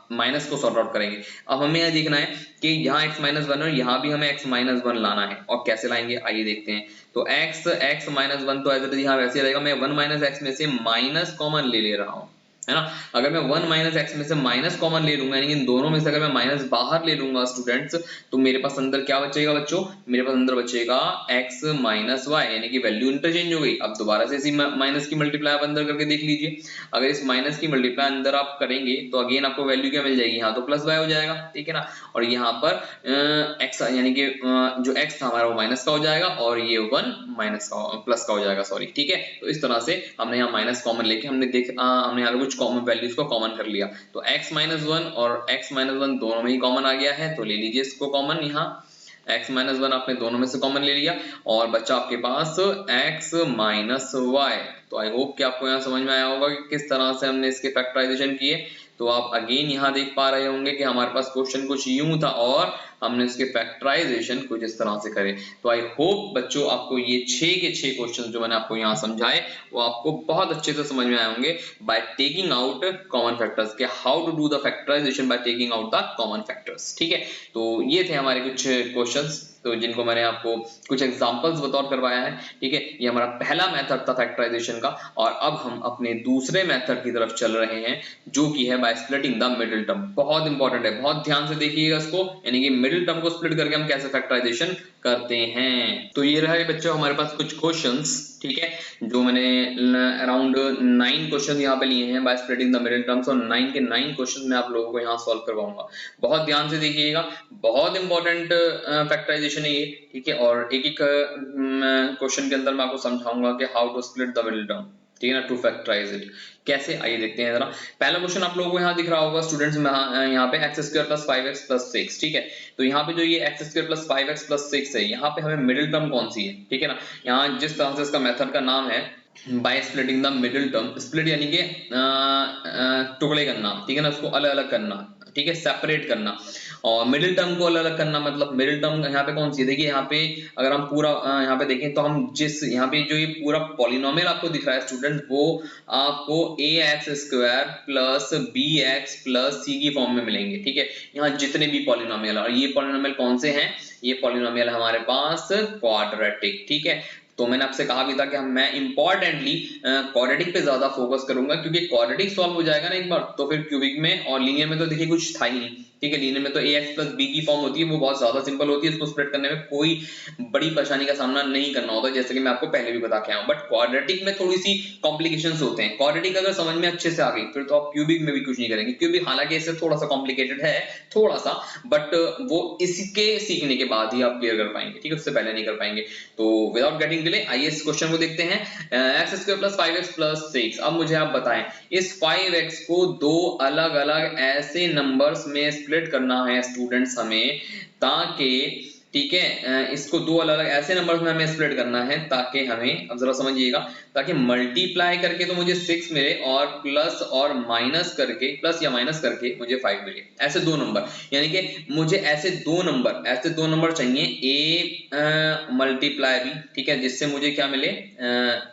माइनस को सॉर्ट आउट करेंगे। अब हमें यह देखना है कि यहाँ x माइनस वन और यहाँ भी हमें x माइनस वन लाना है, और कैसे लाएंगे आइए देखते हैं। तो x माइनस वन तो एज इट इज यहाँ वैसे रहेगा, मैं 1 माइनस एक्स में से माइनस कॉमन ले रहा हूँ, है ना। अगर मैं 1 माइनस एक्स में से माइनस कॉमन ले लूंगा, यानी कि इन दोनों में से अगर मैं माइनस बाहर ले लूंगा स्टूडेंट्स, तो मेरे पास अंदर क्या बचेगा बच्चों, मेरे पास अंदर बचेगा x माइनस वाई, यानी कि वैल्यू इंटरचेंज हो गई। अब दोबारा से इसी माइनस की मल्टीप्लाई आप अंदर करके देख लीजिए। अगर इस माइनस की मल्टीप्लाई अंदर आप करेंगे तो अगेन आपको वैल्यू क्या मिल जाएगी, यहाँ तो प्लस वाई हो जाएगा, ठीक है ना। और यहाँ पर x यानी कि जो x था हमारा वो माइनस का हो जाएगा और ये 1 माइनस का प्लस का हो जाएगा, सॉरी, ठीक है। तो इस तरह से हमने यहाँ माइनस कॉमन लेके हमने यहाँ पे कुछ कॉमन वैल्यूज को कॉमन कर लिया। तो x माइनस वन और x माइनस वन दोनों में ही कॉमन आ गया है, तो ले लीजिए इसको कॉमन। यहाँ x माइनस वन आपने दोनों में से कॉमन ले लिया और बच्चा आपके पास x माइनस वाई। तो आई होप कि आपको यहाँ समझ में आया होगा कि किस तरह से हमने इसके फैक्टराइजेशन किए। तो आप अगेन यहाँ देख पा रहे होंगे कि हमारे पास क्वेश्चन कुछ यूं था और हमने इसके फैक्टराइजेशन कुछ इस तरह से करे। तो आई होप बच्चों आपको ये 6 के 6 क्वेश्चन जो मैंने आपको यहाँ समझाए वो आपको बहुत अच्छे से समझ में आए होंगे by taking out common factors के, how to do the factorization by taking out the common factors, ठीक है। तो ये थे हमारे कुछ क्वेश्चंस, तो जिनको मैंने आपको कुछ एग्जांपल्स बतौर करवाया है, ठीक है। ये हमारा पहला मेथड था फैक्टराइजेशन का और अब हम अपने दूसरे मेथड की तरफ चल रहे हैं जो कि है bye splitting the middle term. बहुत इंपॉर्टेंट है, बहुत ध्यान से देखिएगा इसको, यानी कि मिडिल टर्म को स्प्लिट करके हम कैसे फैक्टराइजेशन करते हैं। तो ये रहा बच्चों हमारे पास कुछ क्वेश्चंस, ठीक है, जो मैंने अराउंड 9 क्वेश्चन यहाँ पे लिए हैं bye splitting the middle terms और 9 के 9 क्वेश्चन मैं आप लोगों को यहाँ सॉल्व करवाऊंगा। बहुत ध्यान से देखिएगा, बहुत इंपॉर्टेंट फैक्टराइजेशन है ये, ठीक है। और एक एक क्वेश्चन के अंदर मैं आपको समझाऊंगा कि how to split the middle term, ठीक है ना, टू फैक्टराइज इट कैसे, आइए देखते हैं जरा। पहला क्वेश्चन आप लोगों को यहाँ दिख रहा होगा स्टूडेंट्स में, यहाँ पे x square plus 5x plus 6, ठीक है। तो यहाँ पे जो ये x square plus 5x plus 6 है, यहाँ पे हमें मिडिल टर्म कौन सी है, ठीक है ना। यहाँ जिस तरह से इसका मेथड का नाम है bye splitting the middle term, split यानी कि टुकड़े करना, ठीक है ना, उसको अलग अलग करना, ठीक है, सेपरेट करना। और मिडिल टर्म को अलग अलग करना मतलब मिडिल टर्म यहाँ पे कौन सी है, देखिए यहाँ पे अगर हम पूरा यहाँ पे देखें तो हम जिस यहाँ पे जो ये पूरा पॉलिनोमियल आपको दिख रहा है स्टूडेंट, वो आपको ax square plus bx plus c की फॉर्म में मिलेंगे, ठीक है। यहाँ जितने भी पॉलिनोमियल, और ये पॉलिनोमियल कौन से हैं, ये पॉलिनोमियल हमारे पास क्वाड्रेटिक, ठीक है। तो मैंने आपसे कहा भी था कि मैं इंपॉर्टेंटली क्वाड्रेटिक पे ज्यादा फोकस करूंगा, क्योंकि क्वाड्रेटिक सॉल्व हो जाएगा ना एक बार तो फिर क्यूबिक में और लीनियर में तो देखिए कुछ था ही नहीं, ठीक है। लीनियर में तो ax प्लस b की फॉर्म होती है, वो बहुत ज्यादा सिंपल होती है, उसको स्प्लिट करने में कोई बड़ी परेशानी का सामना नहीं करना होता, जैसे कि मैं आपको पहले भी बता के आया हूं। बट क्वाड्रेटिक में थोड़ी सी कॉम्प्लिकेशंस होते हैं। क्वाड्रेटिक अगर समझ में अच्छे से आ गई फिर तो आप क्यूबिक में भी कुछ नहीं करेंगे। क्यूबिक हालांकि इससे थोड़ा सा कॉम्प्लिकेटेड है, थोड़ा सा, बट वो इसके सीखने के बाद ही आप क्लियर कर पाएंगे, ठीक है, उससे पहले नहीं कर पाएंगे। तो विदाउट गेटिंग डिले आइए इस क्वेश्चन को देखते हैं। X square plus 5x plus 6। अब मुझे आप बताएं इस 5x को दो अलग अलग ऐसे नंबर्स में स्प्लिट करना है स्टूडेंट्स हमें, ताकि, ठीक है, इसको दो अलग अलग ऐसे नंबर्स में हमें स्प्लिट करना है ताकि हमें, अब जरा समझिएगा, ताकि मल्टीप्लाई करके तो मुझे 6 मिले और प्लस और माइनस करके, प्लस या माइनस करके मुझे 5 मिले। ऐसे दो नंबर, यानी कि मुझे ऐसे दो नंबर चाहिए, a मल्टीप्लाई b, ठीक है, जिससे मुझे क्या मिले,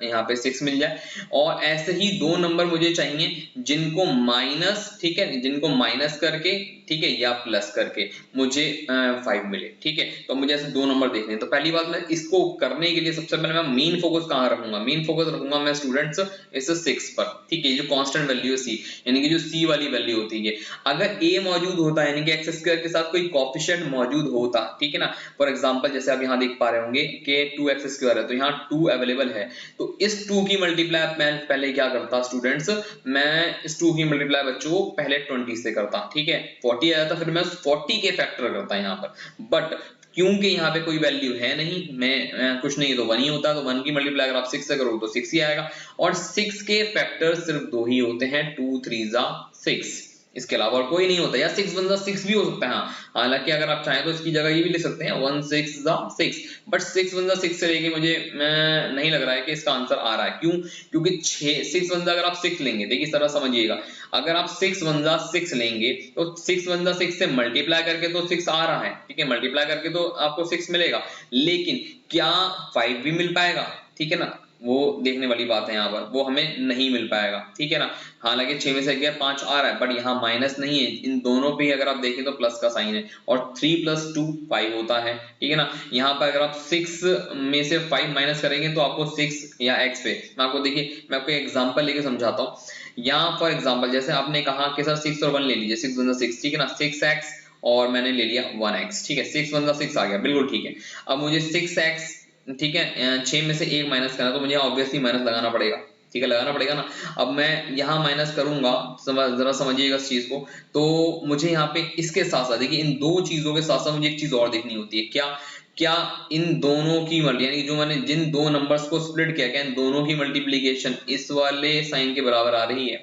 यहाँ पे 6 मिल जाए। और ऐसे ही दो नंबर मुझे चाहिए जिनको माइनस, ठीक है, जिनको माइनस करके, ठीक है, या प्लस करके मुझे 5 मिले, ठीक है। तो मुझे ऐसे दो नंबर देखने हैं। तो पहली बात, मैं इसको करने के लिए सबसे पहले मैं मेन फोकस कहाँ रखूंगा, मेन फोकस रखूंगा मैं स्टूडेंट्स इस 6 पर, ठीक है, जो कांस्टेंट वैल्यू है c, यानी कि जो c वाली वैल्यू होती है। अगर a मौजूद होता, यानी कि एक्स स्क्वायर के साथ कोई कोएफिशिएंट मौजूद होता, ठीक है ना, फॉर एग्जांपल जैसे आप यहाँ देख पा रहे होंगे कि 2x स्क्वायर है, तो यहाँ 2 अवेलेबल है, तो इस 2 की मल्टीप्लाई मैं पहले क्या करता स्टूडेंट्स, मैं इस 2 की मल्टीप्लाई बच्चों पहले 20 से करता, ठीक है, 40 आया था, फिर मैं उस 40 के फैक्टर करता यहाँ पर। बट क्योंकि यहाँ पे कोई वैल्यू है नहीं, मैं कुछ नहीं तो 1 ही होता, तो 1 की मल्टीप्लाई अगर आप 6 से करो तो 6 ही आएगा। और 6 के फैक्टर सिर्फ दो ही होते हैं, 2 3 जा 6, इसके अलावा और कोई नहीं होता। या 6 1 जा 6 भी हो सकता है, हालांकि अगर आप चाहें तो इसकी जगह ये भी ले सकते हैं 1 6 जा 6, बट 6 1 जा 6 से लेके मुझे नहीं लग रहा है कि इसका आंसर आ रहा है। क्यों? क्योंकि 6 1 जा अगर आप 6 लेंगे, देखिए इस तरह समझिएगा, अगर आप 6 1 जा 6 लेंगे तो 6 1 जा 6 से मल्टीप्लाई करके तो 6 आ रहा है, ठीक है, मल्टीप्लाई करके तो आपको 6 मिलेगा, लेकिन क्या 5 भी मिल पाएगा, ठीक है ना, वो देखने वाली बात है यहाँ पर, वो हमें नहीं मिल पाएगा, ठीक है ना। हालांकि 6 में से 5 आ रहा है, बट यहाँ माइनस नहीं है, इन दोनों पे अगर आप देखें तो प्लस का साइन है, और 3 + 2 5 होता है, ठीक है ना। यहाँ पर अगर आप 6 में से 5 माइनस करेंगे तो आपको 6 या x पे, मैं आपको देखिए, मैं आपको एग्जांपल लेके समझाता हूँ। यहाँ फॉर एग्जांपल जैसे आपने कहा कि सर 6 और 1 ले लीजिए, 6 1 6, ठीक है ना, 6x और मैंने ले लिया 1x, ठीक है, 6 1 6 आ गया, बिल्कुल ठीक है। अब मुझे 6x, ठीक है, 6 में से 1 माइनस करना, तो मुझे ऑब्वियसली माइनस लगाना पड़ेगा, ठीक है, लगाना पड़ेगा ना। अब मैं यहाँ माइनस करूंगा, जरा समझिएगा इस चीज को। तो मुझे यहाँ पे इसके साथ साथ, देखिए इन दो चीजों के साथ साथ मुझे एक चीज और देखनी होती है, क्या क्या इन दोनों की मल्टी, यानी जो मैंने जिन दो नंबर्स को स्प्लिट किया, क्या इन दोनों की मल्टीप्लीकेशन इस वाले साइन के बराबर आ रही है।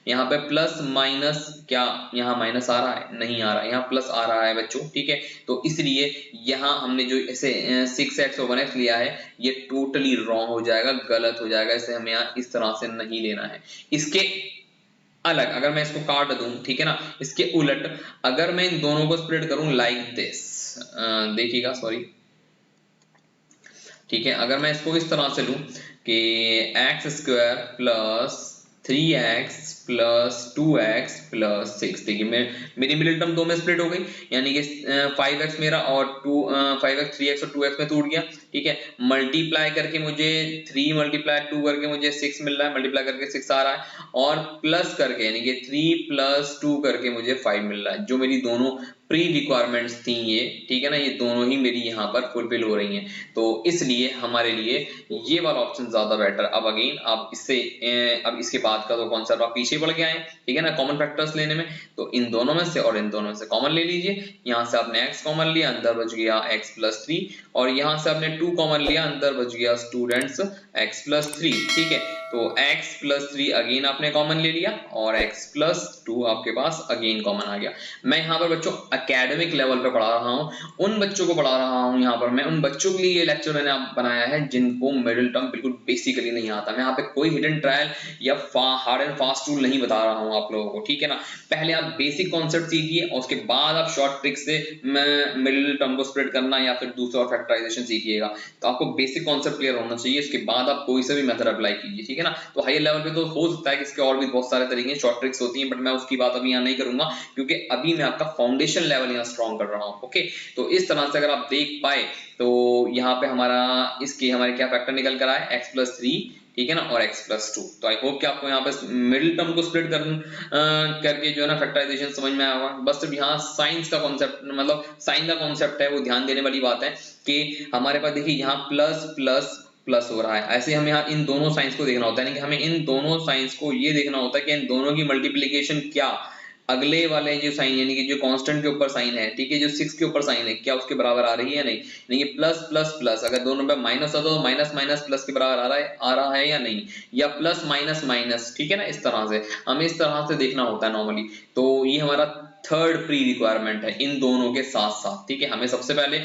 यहाँ पे प्लस माइनस, क्या यहाँ माइनस आ रहा है? नहीं आ रहा है, यहाँ प्लस आ रहा है बच्चों, ठीक है। तो इसलिए यहाँ हमने जो इसे 6x और 1x लिया है, ये टोटली रॉन्ग हो जाएगा, गलत हो जाएगा, इसे हमें यहाँ इस तरह से नहीं लेना है। इसके अलग अगर मैं इसको काट दूं, ठीक है ना, इसके उलट अगर मैं इन दोनों को स्प्लिट करूं लाइक दिस, देखिएगा, सॉरी, ठीक है, अगर मैं इसको इस तरह से लूं कि x square plus 3x plus 2x plus 6, देखिए मेरी मिडिल टर्म दो में स्प्लिट हो गई, यानी कि 5x मेरा और 5x 3x और 2x में टूट गया, ठीक है। मल्टीप्लाई करके मुझे 3 मल्टीप्लाई 2 करके मुझे 6 मिल रहा है, मल्टीप्लाई करके 6 आ रहा है, और प्लस करके यानी कि 3 प्लस 2 करके मुझे 5 मिल रहा है। जो मेरी दोनों प्री रिक्वायरमेंट्स थी ये, ठीक है ना, ये दोनों ही मेरी यहाँ पर फुलफिल हो रही हैं, तो इसलिए हमारे लिए ये वाला ऑप्शन ज्यादा बेटर। अब अगेन आप इससे अब इसके बाद का तो कॉन्सेप्ट आप पीछे बढ़ के आए, ठीक है ना, कॉमन फैक्टर्स लेने में, तो इन दोनों में से और इन दोनों में से कॉमन ले लीजिए। यहाँ से आपने x कॉमन लिया, अंदर बच गया x प्लस 3, और यहाँ से आपने 2 कॉमन लिया, अंदर बच गया स्टूडेंट्स x प्लस 3, ठीक है। तो x प्लस 3 अगेन आपने कॉमन ले लिया, और x प्लस 2 आपके पास अगेन कॉमन आ गया। मैं यहाँ पर बच्चों एकेडमिक लेवल पे पढ़ा रहा हूँ, उन बच्चों को पढ़ा रहा हूँ, यहाँ पर मैं उन बच्चों के लिए ये लेक्चर मैंने बनाया है जिनको मिडिल टर्म बिल्कुल बेसिकली नहीं आता। मैं यहाँ पे कोई हिडन ट्रायल या हार्ड एंड फास्ट टूल नहीं बता रहा हूँ आप लोगों को, ठीक है ना। पहले आप बेसिक कॉन्सेप्ट सीखिए और उसके बाद आप शॉर्ट ट्रिक से मिडिल टर्म को स्प्लिट करना या फिर दूसरा फैक्टराइजेशन सीखिएगा। तो आपको बेसिक कॉन्सेप्ट क्लियर होना चाहिए, उसके बाद आप कोई सा भी मेथड अप्लाई कीजिए, ठीक है ना। तो हायर लेवल पे तो हो सकता है कि इसके और भी बहुत सारे तरीके शॉर्ट ट्रिक्स होती हैं, बट मैं उसकी बात अभी यहाँ नहीं करूंगा, क्योंकि अभी मैं आपका फाउंडेशन लेवल यहाँ स्ट्रॉन्ग कर रहा हूँ। ओके, तो इस तरह से अगर आप देख पाए तो यहाँ पे हमारे क्या फैक्टर निकल कर आए, x प्लस 3, ठीक है ना, और x प्लस 2। तो आई होप कि आपको यहाँ पे मिडिल टर्म को स्प्लिट करके जो है ना फैक्टराइजेशन समझ में आया होगा। बस सिर्फ यहाँ साइंस का कॉन्सेप्ट, मतलब साइन का कॉन्सेप्ट है, वो ध्यान देने वाली बात है कि हमारे पास देखिए यहाँ प्लस प्लस प्लस हो रहा है, ऐसे हमें यहाँ इन दोनों साइंस को देखना होता है, यानी कि हमें इन दोनों साइंस को ये देखना होता है कि इन दोनों की मल्टीप्लीकेशन क्या अगले वाले जो साइन यानी कि जो कांस्टेंट के ऊपर साइन है, ठीक है, जो 6 के ऊपर साइन है, क्या उसके बराबर आ रही है या नहीं। यानी कि प्लस प्लस प्लस, अगर दोनों पे माइनस आता तो माइनस माइनस प्लस के बराबर आ रहा है या नहीं, या प्लस माइनस माइनस, ठीक है ना। इस तरह से हमें इस तरह से देखना होता है नॉर्मली। तो ये हमारा थर्ड प्री रिक्वायरमेंट है इन दोनों के साथ साथ, ठीक है। हमें सबसे पहले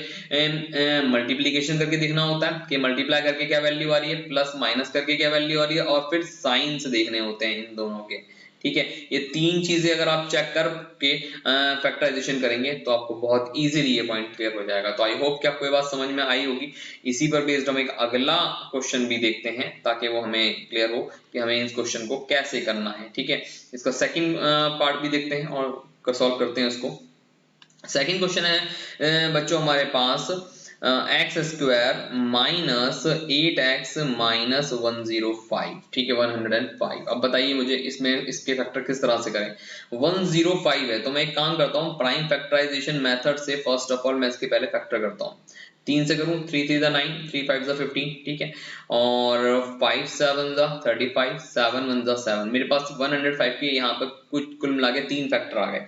मल्टीप्लीकेशन करके देखना होता है कि मल्टीप्लाई करके क्या वैल्यू आ रही है, प्लस माइनस करके क्या वैल्यू आ रही है, और फिर साइंस देखने होते हैं इन दोनों के, ठीक है। ये तीन चीजें अगर आप चेक करके फैक्टराइजेशन करेंगे तो आपको बहुत इजीली ये पॉइंट क्लियर हो जाएगा। तो आई होप कि आपको ये बात समझ में आई होगी। इसी पर बेस्ड हम एक अगला क्वेश्चन भी देखते हैं ताकि वो हमें क्लियर हो कि हमें इस क्वेश्चन को कैसे करना है, ठीक है। इसका सेकंड पार्ट भी देखते हैं और सॉल्व करते हैं उसको। सेकंड क्वेश्चन है बच्चों हमारे पास X square minus 8x minus 105, ठीक है, 105। अब बताइए मुझे इसमें इसके फैक्टर किस तरह से करें। 105 है तो मैं एक काम करता हूँ, प्राइम फैक्टराइजेशन मेथड से फर्स्ट ऑफ ऑल मैं इसके पहले फैक्टर करता हूँ। 3 से करूँ, 3 3 9, 3 5 15, ठीक है, और 5 7 35, 7 1 7। मेरे पास 105 के यहाँ पर कुल मिला के 3 फैक्टर आ गए।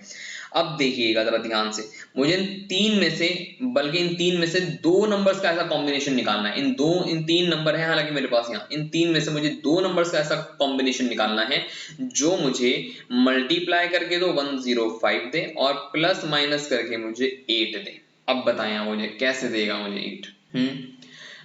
अब देखिएगा जरा ध्यान से, मुझे इन तीन में से दो नंबर्स का ऐसा कॉम्बिनेशन निकालना है। इन तीन नंबर है हालांकि मेरे पास यहाँ, इन तीन में से मुझे दो नंबर्स का ऐसा कॉम्बिनेशन निकालना है जो मुझे मल्टीप्लाई करके तो 105 दे और प्लस माइनस करके मुझे 8 दे। अब बताएं मुझे कैसे देगा मुझे 8।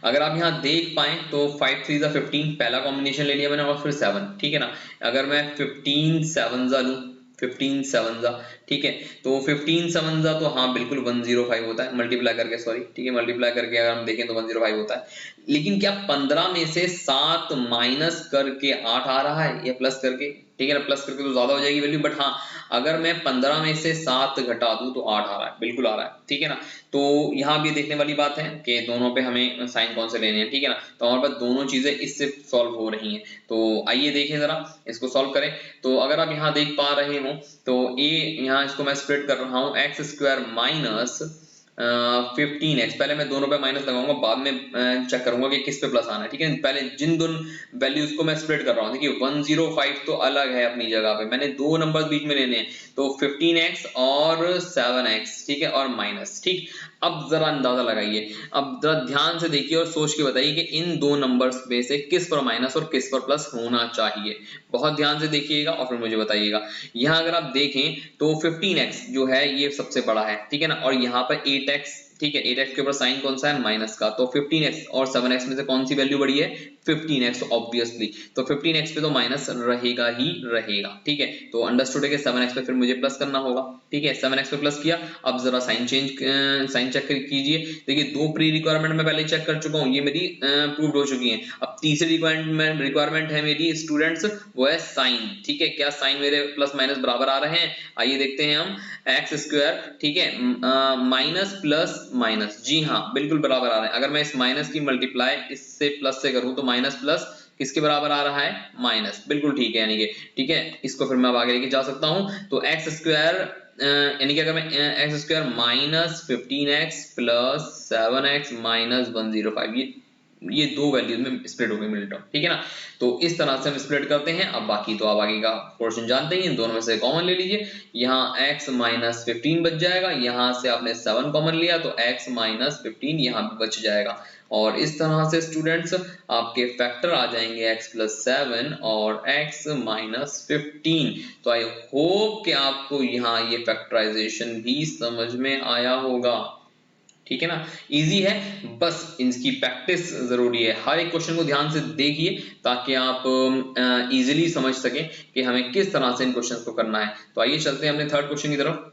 अगर आप यहाँ देख पाए तो 5 3 15 पहला कॉम्बिनेशन ले लिया मैंने, और फिर 7, ठीक है ना। अगर मैं 15 7 लूं, 15 7 ठीक है। तो 15 7 जा तो हाँ बिल्कुल 105 होता है मल्टीप्लाई करके, सॉरी ठीक है, मल्टीप्लाई करके अगर हम देखें तो 105 होता है। लेकिन क्या 15 में से 7 माइनस करके 8 आ रहा है या प्लस करके? ठीक है ना, प्लस करके तो ज्यादा हो जाएगी वैल्यू, बट हाँ अगर मैं 15 में से 7 घटा दूं तो 8 आ रहा है, बिल्कुल आ रहा है, ठीक है ना। तो यहाँ भी देखने वाली बात है कि दोनों पे हमें साइन कौन से लेने हैं, ठीक है ना। तो हमारे पास दोनों चीजें इससे सॉल्व हो रही हैं, तो आइए देखें जरा इसको सॉल्व करें। तो अगर आप यहाँ देख पा रहे हो तो ए, यहाँ इसको मैं स्प्लिट कर रहा हूँ, एक्स स्क्वायर माइनस 15x, पहले मैं दोनों पे माइनस लगाऊंगा, बाद में चेक करूंगा कि किस पे प्लस आना है, ठीक है। पहले जिन दोनों वैल्यूज को मैं स्प्लिट कर रहा हूँ, देखिए 105 तो अलग है अपनी जगह पे, मैंने दो नंबर बीच में लेने हैं, तो 15x और 7x, ठीक है, और माइनस, ठीक। अब जरा अंदाजा लगाइए, अब जरा ध्यान से देखिए और सोच के बताइए कि इन दो नंबर्स में से किस पर माइनस और किस पर प्लस होना चाहिए। बहुत ध्यान से देखिएगा और फिर मुझे बताइएगा। यहाँ अगर आप देखें तो 15x जो है ये सबसे बड़ा है, ठीक है ना, और यहाँ पर 8x, ठीक है, 8x के ऊपर साइन कौन सा है, माइनस का, तो 15x और 7x में से कौन सी वैल्यू बड़ी है, 15x ऑब्वियसली, तो 15x पे तो माइनस रहेगा ही रहेगा, ठीक है। तो अंडरस्टूड है कि 7x पे फिर मुझे प्लस करना होगा, ठीक है, 7x पे प्लस किया। अब जरा साइन चेक कीजिए, देखिए दो प्री रिक्वायरमेंट में पहले चेक कर चुका हूँ, ये मेरी प्रूव्ड हो चुकी है। अब तीसरी रिक्वायरमेंट है मेरी स्टूडेंट्स, वो है साइन, ठीक है, क्या साइन मेरे प्लस माइनस बराबर आ रहे हैं, आइए देखते हैं हम। एक्स स्क्वायर, ठीक है, माइनस प्लस माइनस, जी हाँ बिल्कुल बराबर आ रहे हैं। अगर मैं इस माइनस की मल्टीप्लाई इससे प्लस से करूं तो माइनस प्लस किसके बराबर आ रहा है, माइनस, बिल्कुल ठीक है, यानी कि ठीक है, इसको फिर मैं अब आगे लेके जा सकता हूं। तो एक्स स्क्वायर यानी कि अगर मैं x square minus 15x plus 7x minus 105, ये दो वैल्यूज में स्प्लिट हो गई मिडिल टर्म, ठीक है ना। तो इस तरह से हम स्प्लिट करते हैं। अब बाकी तो आप आगे का पोर्शन जानते ही हैं, दोनों में से कॉमन ले लीजिए, यहाँ x माइनस 15 बच जाएगा, यहाँ से आपने 7 कॉमन लिया तो x माइनस 15 यहाँ भी बच जाएगा। और इस तरह से स्टूडेंट्स आपके फैक्टर आ जाएंगे x प्लस 7 और x माइनस 15। तो आई होप कि आपको यहाँ ये फैक्टराइजेशन भी समझ में आया होगा, ठीक है ना, इजी है, बस इनकी प्रैक्टिस जरूरी है। हर एक क्वेश्चन को ध्यान से देखिए ताकि आप इजीली समझ सकें कि हमें किस तरह से इन क्वेश्चंस को करना है। तो आइए चलते हैं अपने थर्ड क्वेश्चन की तरफ।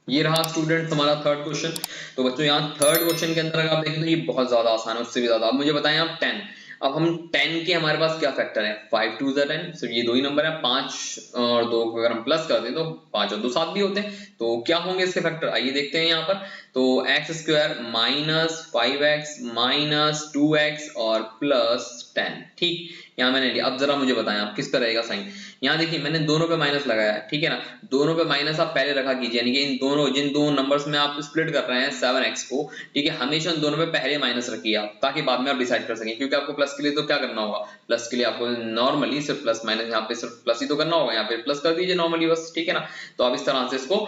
ये रहा स्टूडेंट हमारा थर्ड क्वेश्चन। तो बच्चों यहाँ थर्ड क्वेश्चन के अंदर अगर आप देखें तो ये बहुत ज्यादा आसान है, उससे भी ज्यादा। अब मुझे बताएं आप 10, अब हम 10 के हमारे पास क्या फैक्टर है, 5 2 10, सो ये दो ही नंबर है, 5 और 2 को अगर हम प्लस कर दें तो 5 और 2 7 भी होते हैं। तो क्या होंगे इसके फैक्टर, आइए देखते हैं यहाँ पर। तो x square minus 5x minus 2x और प्लस 10, ठीक, यहाँ मैंने लिया। अब जरा मुझे बताएं आप किस पर रहेगा साइन। यहाँ देखिए मैंने दोनों पे माइनस लगाया है, ठीक है ना, दोनों पे माइनस आप पहले रखा कीजिए, यानी कि इन दोनों जिन दो नंबर्स में आप स्प्लिट कर रहे हैं 7x को, ठीक है, हमेशा उन दोनों पे पहले माइनस रखिए आप, ताकि बाद में आप डिसाइड कर सकें। क्योंकि आपको प्लस के लिए तो क्या करना होगा, प्लस के लिए आपको नॉर्मली सिर्फ प्लस माइनस, यहाँ पे सिर्फ प्लस ही तो करना होगा, यहाँ पे प्लस कर दीजिए नॉर्मली बस, ठीक है ना। तो आप इस तरह से इसको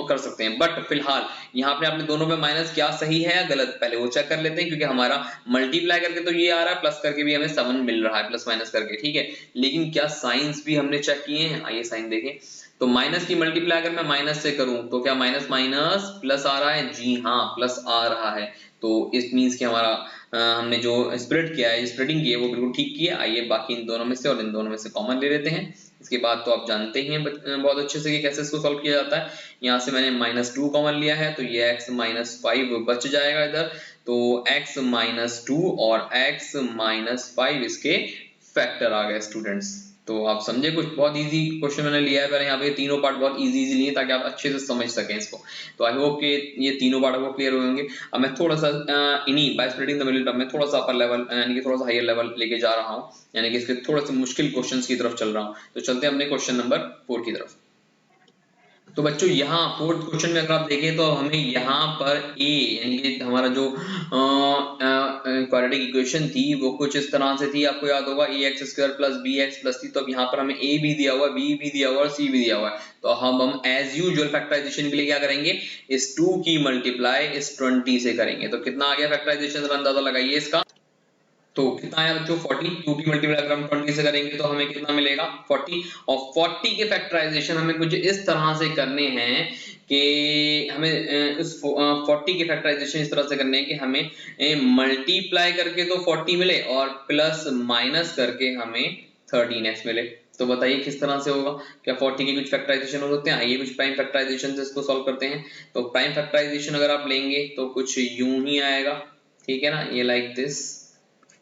कर सकते हैं। बट फिलहाल यहाँ पे आपने दोनों पे माइनस क्या सही है या गलत, पहले वो चेक कर लेते हैं, क्योंकि हमारा मल्टीप्लाई करके तो ये आ रहा है, प्लस करके भी हमें 7 मिल रहा है, प्लस माइनस करके, ठीक है। लेकिन क्या साइंस भी हमने चेक किए हैं, आइए साइन देखें। तो माइनस की मल्टीप्लाई अगर मैं माइनस से करूं तो क्या माइनस माइनस प्लस आ रहा है, जी हाँ प्लस आ रहा है। तो इस मीन्स कि हमारा हमने जो स्प्लिट किया है, स्प्लिटिंग की है, वो बिल्कुल ठीक किया। आइए बाकी इन दोनों में से और इन दोनों में से कॉमन ले लेते हैं। इसके बाद तो आप जानते ही हैं बहुत अच्छे से कि कैसे इसको सॉल्व किया जाता है। यहाँ से मैंने -2 कॉमन लिया है, तो ये x माइनस 5 बच जाएगा इधर। तो x माइनस 2 और x माइनस 5 इसके फैक्टर आ गए स्टूडेंट्स। तो आप समझे, कुछ बहुत इजी क्वेश्चन मैंने लिया है, पर यहाँ पे तीनों पार्ट बहुत इजी लिए ताकि आप अच्छे से समझ सकें इसको। तो आई होप कि ये तीनों पार्ट आपको क्लियर होंगे। अब मैं थोड़ा सा इन्हीं bye splitting the middle term में थोड़ा सा अपर लेवल यानी कि थोड़ा सा हायर लेवल लेके जा रहा हूँ, यानी कि इसके थोड़ा सा मुश्किल क्वेश्चंस की तरफ चल रहा हूँ। तो चलते हैं अपने क्वेश्चन नंबर 4 की तरफ। तो बच्चों यहाँ फोर्थ क्वेश्चन में अगर आप देखें तो हमें यहाँ पर a यानी कि हमारा जो क्वाड्रेटिक इक्वेशन थी वो कुछ इस तरह से थी, आपको याद होगा ax square plus bx plus थी। तो अब यहाँ पर हमें a भी दिया हुआ है, b भी दिया हुआ है और c भी दिया हुआ है। तो हम एज यूजुअल फैक्टराइजेशन के लिए क्या करेंगे, इस 2 की मल्टीप्लाई इस 20 से करेंगे। तो कितना आ गया फैक्टराइजेशन, अंदाजा लगाइए इसका। तो कितना आया बच्चों 40, 2 की मल्टीप्लाई अगर हम 20 से करेंगे तो हमें कितना मिलेगा 40। और 40 के फैक्टराइजेशन हमें कुछ इस तरह से करने हैं कि हमें इस 40 के फैक्टराइजेशन इस तरह से करने हैं कि हमें मल्टीप्लाई करके तो 40 मिले और प्लस माइनस करके हमें 13x मिले। तो बताइए किस तरह से होगा, क्या 40 के कुछ फैक्टराइजेशन हो सकते हैं? आइए कुछ प्राइम फैक्टराइजेशन से इसको सॉल्व करते हैं। तो प्राइम फैक्टराइजेशन अगर आप लेंगे तो कुछ यूं ही आएगा, ठीक है ना, ये लाइक दिस,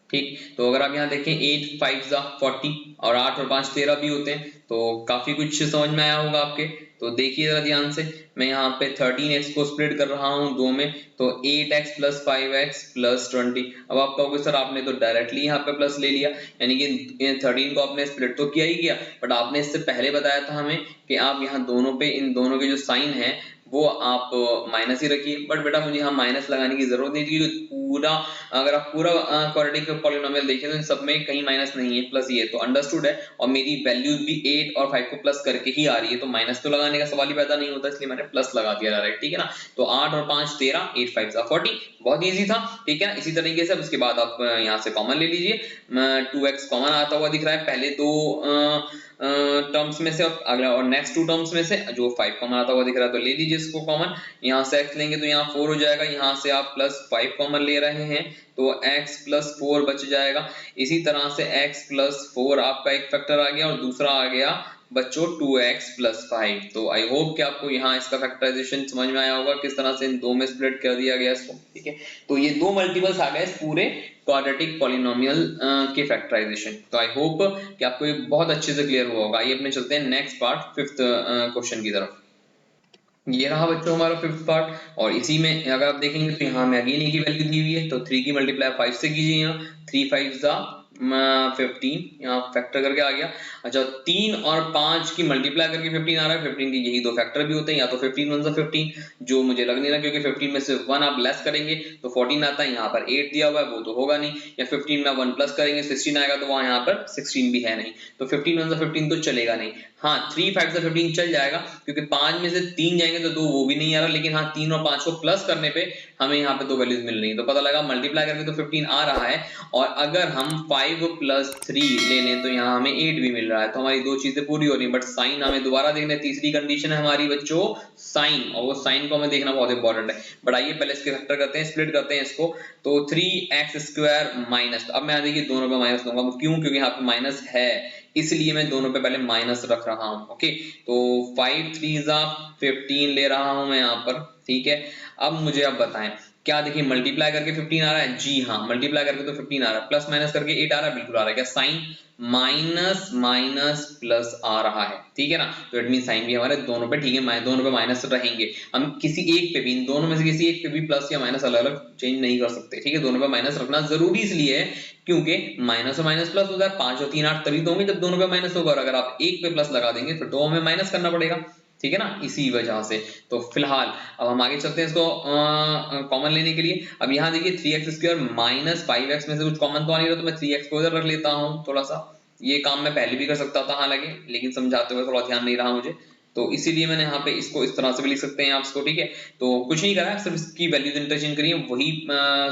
ठीक। तो अगर आप यहाँ देखें 8 5 जा 40 और 8 और 5 13 भी होते हैं, तो काफी कुछ समझ में आया होगा आपके। तो देखिए जरा ध्यान से, मैं यहाँ पे 13x को स्प्लिट कर रहा हूँ दो में, तो 8x प्लस 5x प्लस 20। अब आप कहोगे सर आपने तो डायरेक्टली यहाँ पे प्लस ले लिया, यानी कि 13 को आपने स्प्लिट तो किया ही किया, बट आपने इससे पहले बताया था हमें कि आप यहाँ दोनों पे इन दोनों के जो साइन है वो आप माइनस ही रखिए। बट बेटा मुझे यहाँ माइनस लगाने की जरूरत नहीं थी, पूरा अगर आप पूरा क्वाड्रेटिक पॉलिनोमियल देखें तो इन सब में कहीं माइनस नहीं है, प्लस ही है, तो अंडरस्टूड है। और मेरी वैल्यूज भी 8 और 5 को प्लस करके ही आ रही है, तो माइनस तो लगाने का सवाल ही पैदा नहीं होता, इसलिए मैंने प्लस लगा दिया डायरेक्ट, ठीक है ना। तो 8 और 5 13, 8 5 40, बहुत ईजी था, ठीक है ना। इसी तरीके से अब इसके बाद आप यहाँ से कॉमन ले लीजिए, 2x कॉमन आता हुआ दिख रहा है पहले दो टर्म्स में से, और अगला और नेक्स्ट टू टर्म्स में से जो 5 कॉमन आता हुआ दिख रहा है, तो ले लीजिए इसको कॉमन। यहाँ से x लेंगे तो यहाँ 4 हो जाएगा, यहाँ से आप प्लस 5 कॉमन ले रहे हैं तो x प्लस 4 बच जाएगा। इसी तरह से x प्लस 4 आपका एक फैक्टर आ गया, और दूसरा आ गया बच्चों 2x प्लस 5। तो आई होप कि आपको यहाँ इसका फैक्टराइजेशन समझ में आया होगा, किस तरह से इन दो में स्प्लिट कर दिया गया इसको, ठीक है। तो ये दो मल्टीपल्स आ गए इस पूरे क्वाड्रेटिक पॉलिनोमियल के फैक्टराइजेशन। तो आई होप कि आपको ये बहुत अच्छे से क्लियर हुआ होगा। आइए अपने चलते हैं नेक्स्ट पार्ट, फिफ्थ क्वेश्चन की तरफ। ये रहा बच्चों हमारा फिफ्थ पार्ट, और इसी में अगर आप देखेंगे तो यहाँ में अगेन की वैल्यू दी हुई है, तो 3 की मल्टीप्लाई 5 से कीजिए, यहाँ 3 5 जा 15, यहाँ फैक्टर करके आ गया। अच्छा 3 और 5 की मल्टीप्लाई करके 15 आ रहा है, 15 के यही दो फैक्टर भी होते हैं, या तो 15 1 15, जो मुझे लग नहीं रहा, क्योंकि 15 में से 1 आप लेस करेंगे तो 14 आता है, यहाँ पर 8 दिया हुआ है वो तो होगा नहीं, या 15 में 1 प्लस करेंगे 16 आएगा, तो वहां यहाँ पर 16 भी है नहीं, तो 15 1 15 तो चलेगा नहीं। हाँ 3 5 15 चल जाएगा, क्योंकि 5 में से 3 जाएंगे तो 2 वो भी नहीं आ रहा, लेकिन हाँ 3 और 5 को प्लस करने पे हमें यहाँ पे दो वैल्यूज मिल रही है, तो पता लगा मल्टीप्लाई करके तो 15 आ रहा है, और अगर हम 5 प्लस 3 ले लें तो यहाँ हमें 8 भी मिल रहा है, तो हमारी दो चीजें पूरी हो रही है। बट साइन हमें दोबारा देखना है, तीसरी कंडीशन है हमारी बच्चों साइन, और वो साइन को हमें देखना बहुत इंपॉर्टेंट है। बट आइए पहले इसके फैक्टर करते हैं, स्प्लिट करते हैं इसको, तो 3x स्क्वायर माइनस, अब मैं देखिए दोनों पे माइनस लूंगा, क्यों, क्योंकि यहाँ पे माइनस है इसलिए मैं दोनों पे पहले माइनस रख रहा हूं, ओके। तो 5 3 15 ले रहा हूं मैं यहाँ पर, ठीक है। अब मुझे अब बताएं, क्या देखिए मल्टीप्लाई करके 15 आ रहा है, जी हाँ मल्टीप्लाई करके तो 15 आ रहा है, प्लस माइनस करके 8 आ रहा है, बिल्कुल आ रहा है, क्या साइन माइनस माइनस प्लस आ रहा है, ठीक है ना। तो इट मीन साइन भी हमारे दोनों पे, ठीक है, दोनों पे माइनस रहेंगे, हम किसी एक पे भी, इन दोनों में से किसी एक पे भी प्लस या माइनस अलग अलग चेंज नहीं कर सकते, ठीक है। दोनों पे माइनस रखना जरूरी इसलिए है क्योंकि माइनस और माइनस प्लस होता है, 5 और 3 8 तभी तो होंगे जब दोनों पे माइनस होगा, और अगर आप एक पे प्लस लगा देंगे फिर तो हमें माइनस करना पड़ेगा, ठीक है ना, इसी वजह से। तो फिलहाल अब हम आगे चलते हैं इसको कॉमन लेने के लिए। अब यहाँ देखिए 3x स्क्वायर माइनस 5x में से कुछ कॉमन तो आ नहीं रहा, तो मैं 3x को इधर रख लेता हूँ थोड़ा सा। ये काम मैं पहले भी कर सकता था हालांकि, लेकिन समझाते हुए थोड़ा ध्यान नहीं रहा मुझे, तो इसीलिए मैंने यहाँ पे इसको इस तरह से भी लिख सकते हैं आप इसको, ठीक है। तो कुछ नहीं करा है, सिर्फ इसकी वैल्यूज इंटरचेंज करिए, वही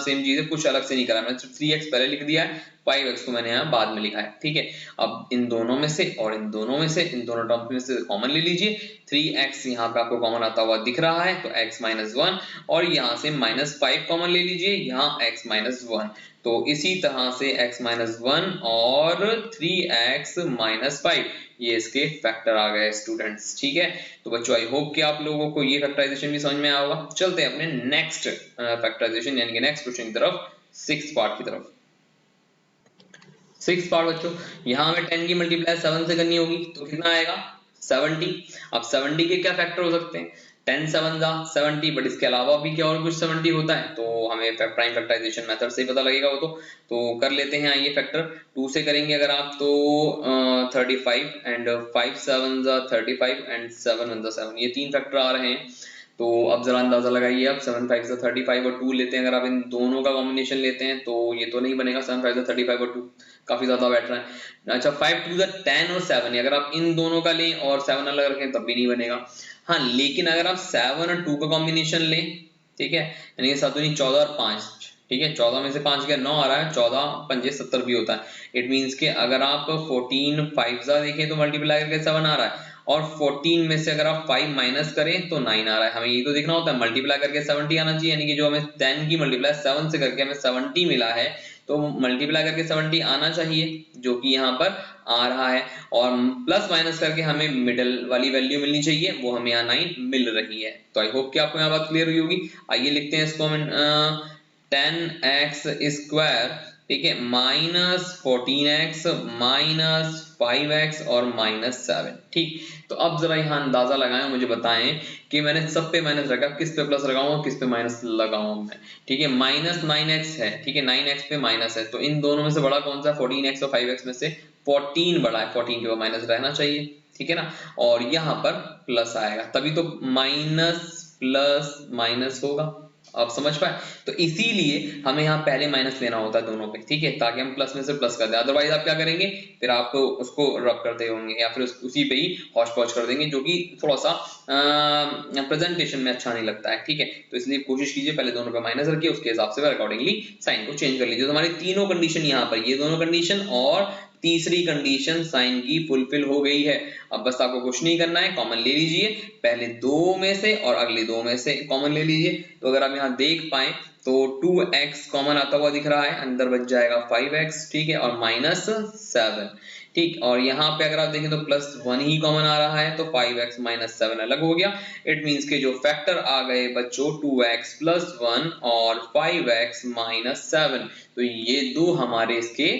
सेम चीज है, कुछ अलग से नहीं करा, मैंने सिर्फ 3x पहले लिख दिया है, 5x को मैंने यहाँ बाद में लिखा है, ठीक है। अब इन दोनों में से और इन दोनों में से, इन दोनों टर्म्स में से कॉमन ले लीजिए, 3x यहाँ पे आपको कॉमन आता हुआ दिख रहा है, तो x माइनस 1, और यहाँ से माइनस 5 कॉमन ले लीजिए, यहाँ x माइनस 1, तो इसी तरह से x माइनस 1 और 3x माइनस 5 ये इसके फैक्टर आ गए स्टूडेंट्स, ठीक है। तो बच्चों आई होप कि आप लोगों को ये फैक्टराइजेशन भी समझ में आया होगा। चलते हैं अपने नेक्स्ट फैक्टराइजेशन यानी कि नेक्स्ट क्वेश्चन की तरफ, सिक्स्थ पार्ट की तरफ। सिक्स्थ पार्ट बच्चों, यहाँ हमें 10 की मल्टीप्लाई 7 से करनी होगी, तो कितना आएगा 70। अब 70 के क्या फैक्टर हो सकते हैं, 10 7 जा 70, बट इसके अलावा भी क्या और कुछ 70 होता है, तो हमें प्राइम फैक्टराइजेशन मेथड से ही पता लगेगा वो तो कर लेते हैं। ये फैक्टर 2 से करेंगे अगर आप तो 35 एंड 5 7 जा 35 एंड 7 1 जा 7, ये तीन फैक्टर आ रहे हैं। तो अब जरा अंदाजा लगाइए आप, 7 5 जा 35 और 2 लेते हैं, अगर आप इन दोनों का कॉम्बिनेशन लेते हैं तो ये तो नहीं बनेगा, 7 5 जा 35 और 2 काफी ज्यादा बैठ रहा है। अच्छा 5 2 जा 10 और 7, अगर आप इन दोनों का लें और 7 अलग रखें तब भी नहीं बनेगा। हाँ लेकिन अगर आप 7 और 2 का कॉम्बिनेशन लें, ठीक है, यानी 7 दूनी 14 और 5, ठीक है, 14 में से 5 गया 9 आ रहा है, 14 5 70 भी होता है। इट मींस कि अगर आप 14 5 जा देखें तो मल्टीप्लाई करके 7 आ रहा है, और 14 में से अगर आप 5 माइनस करें तो 9 आ रहा है। हमें ये तो देखना होता है, मल्टीप्लाई करके 70 आना चाहिए, यानी कि जो हमें 10 की मल्टीप्लाई 7 से करके हमें 70 मिला है, तो मल्टीप्लाई करके 70 आना चाहिए, जो कि यहाँ पर आ रहा है। और प्लस माइनस करके हमें मिडल वाली वैल्यू मिलनी चाहिए, वो हमें यहाँ 9 मिल रही है। तो आई होप कि आपको यहाँ बात क्लियर हुई होगी। आइए लिखते हैं इसको हम 10x स्क्वायर, ठीक है, माइनस 14x माइनस 5x और माइनस 7। ठीक, तो अब जरा यहाँ अंदाजा लगाएं, मुझे बताएं कि मैंने सब पे माइनस रखा, किस पे प्लस लगाऊं, किस पे माइनस लगाऊं मैं। ठीक है, माइनस 9x है, ठीक है, 9x पे माइनस है, तो इन दोनों में से बड़ा कौन सा, 14x और 5x में से 14 बड़ा है, 14 के ऊपर माइनस रहना चाहिए, ठीक है ना। और यहाँ पर प्लस आएगा, तभी तो माइनस प्लस माइनस होगा। आप समझ पाए, तो इसीलिए हमें यहाँ पहले माइनस लेना होता है दोनों पे, ठीक है, ताकि हम प्लस में से प्लस कर दें। अदरवाइज आप क्या करेंगे, फिर आप उसको रब करते होंगे या फिर उसी पे ही हौच पौच कर देंगे, जो कि थोड़ा सा प्रेजेंटेशन में अच्छा नहीं लगता है, ठीक है। तो इसलिए कोशिश कीजिए पहले दोनों पे माइनस रखिए, उसके हिसाब से अकॉर्डिंगली साइन को चेंज कर लीजिए। तो हमारी तीनों कंडीशन यहाँ पर, ये दोनों कंडीशन और तीसरी कंडीशन साइन की फुलफिल हो गई है। अब बस आपको कुछ नहीं करना है, कॉमन ले लीजिए, पहले दो में से और अगले दो में से कॉमन ले लीजिए। तो अगर आप यहाँ देख पाए तो 2x कॉमन आता हुआ दिख रहा है, अंदर बच जाएगा 5x, ठीक है, और माइनस 7, ठीक। और यहाँ पे अगर आप देखें तो प्लस 1 ही कॉमन आ रहा है, तो 5x माइनस 7 अलग हो गया। इट मीन्स के जो फैक्टर आ गए बच्चों 2x प्लस 1 और 5x माइनस 7, तो ये दो हमारे इसके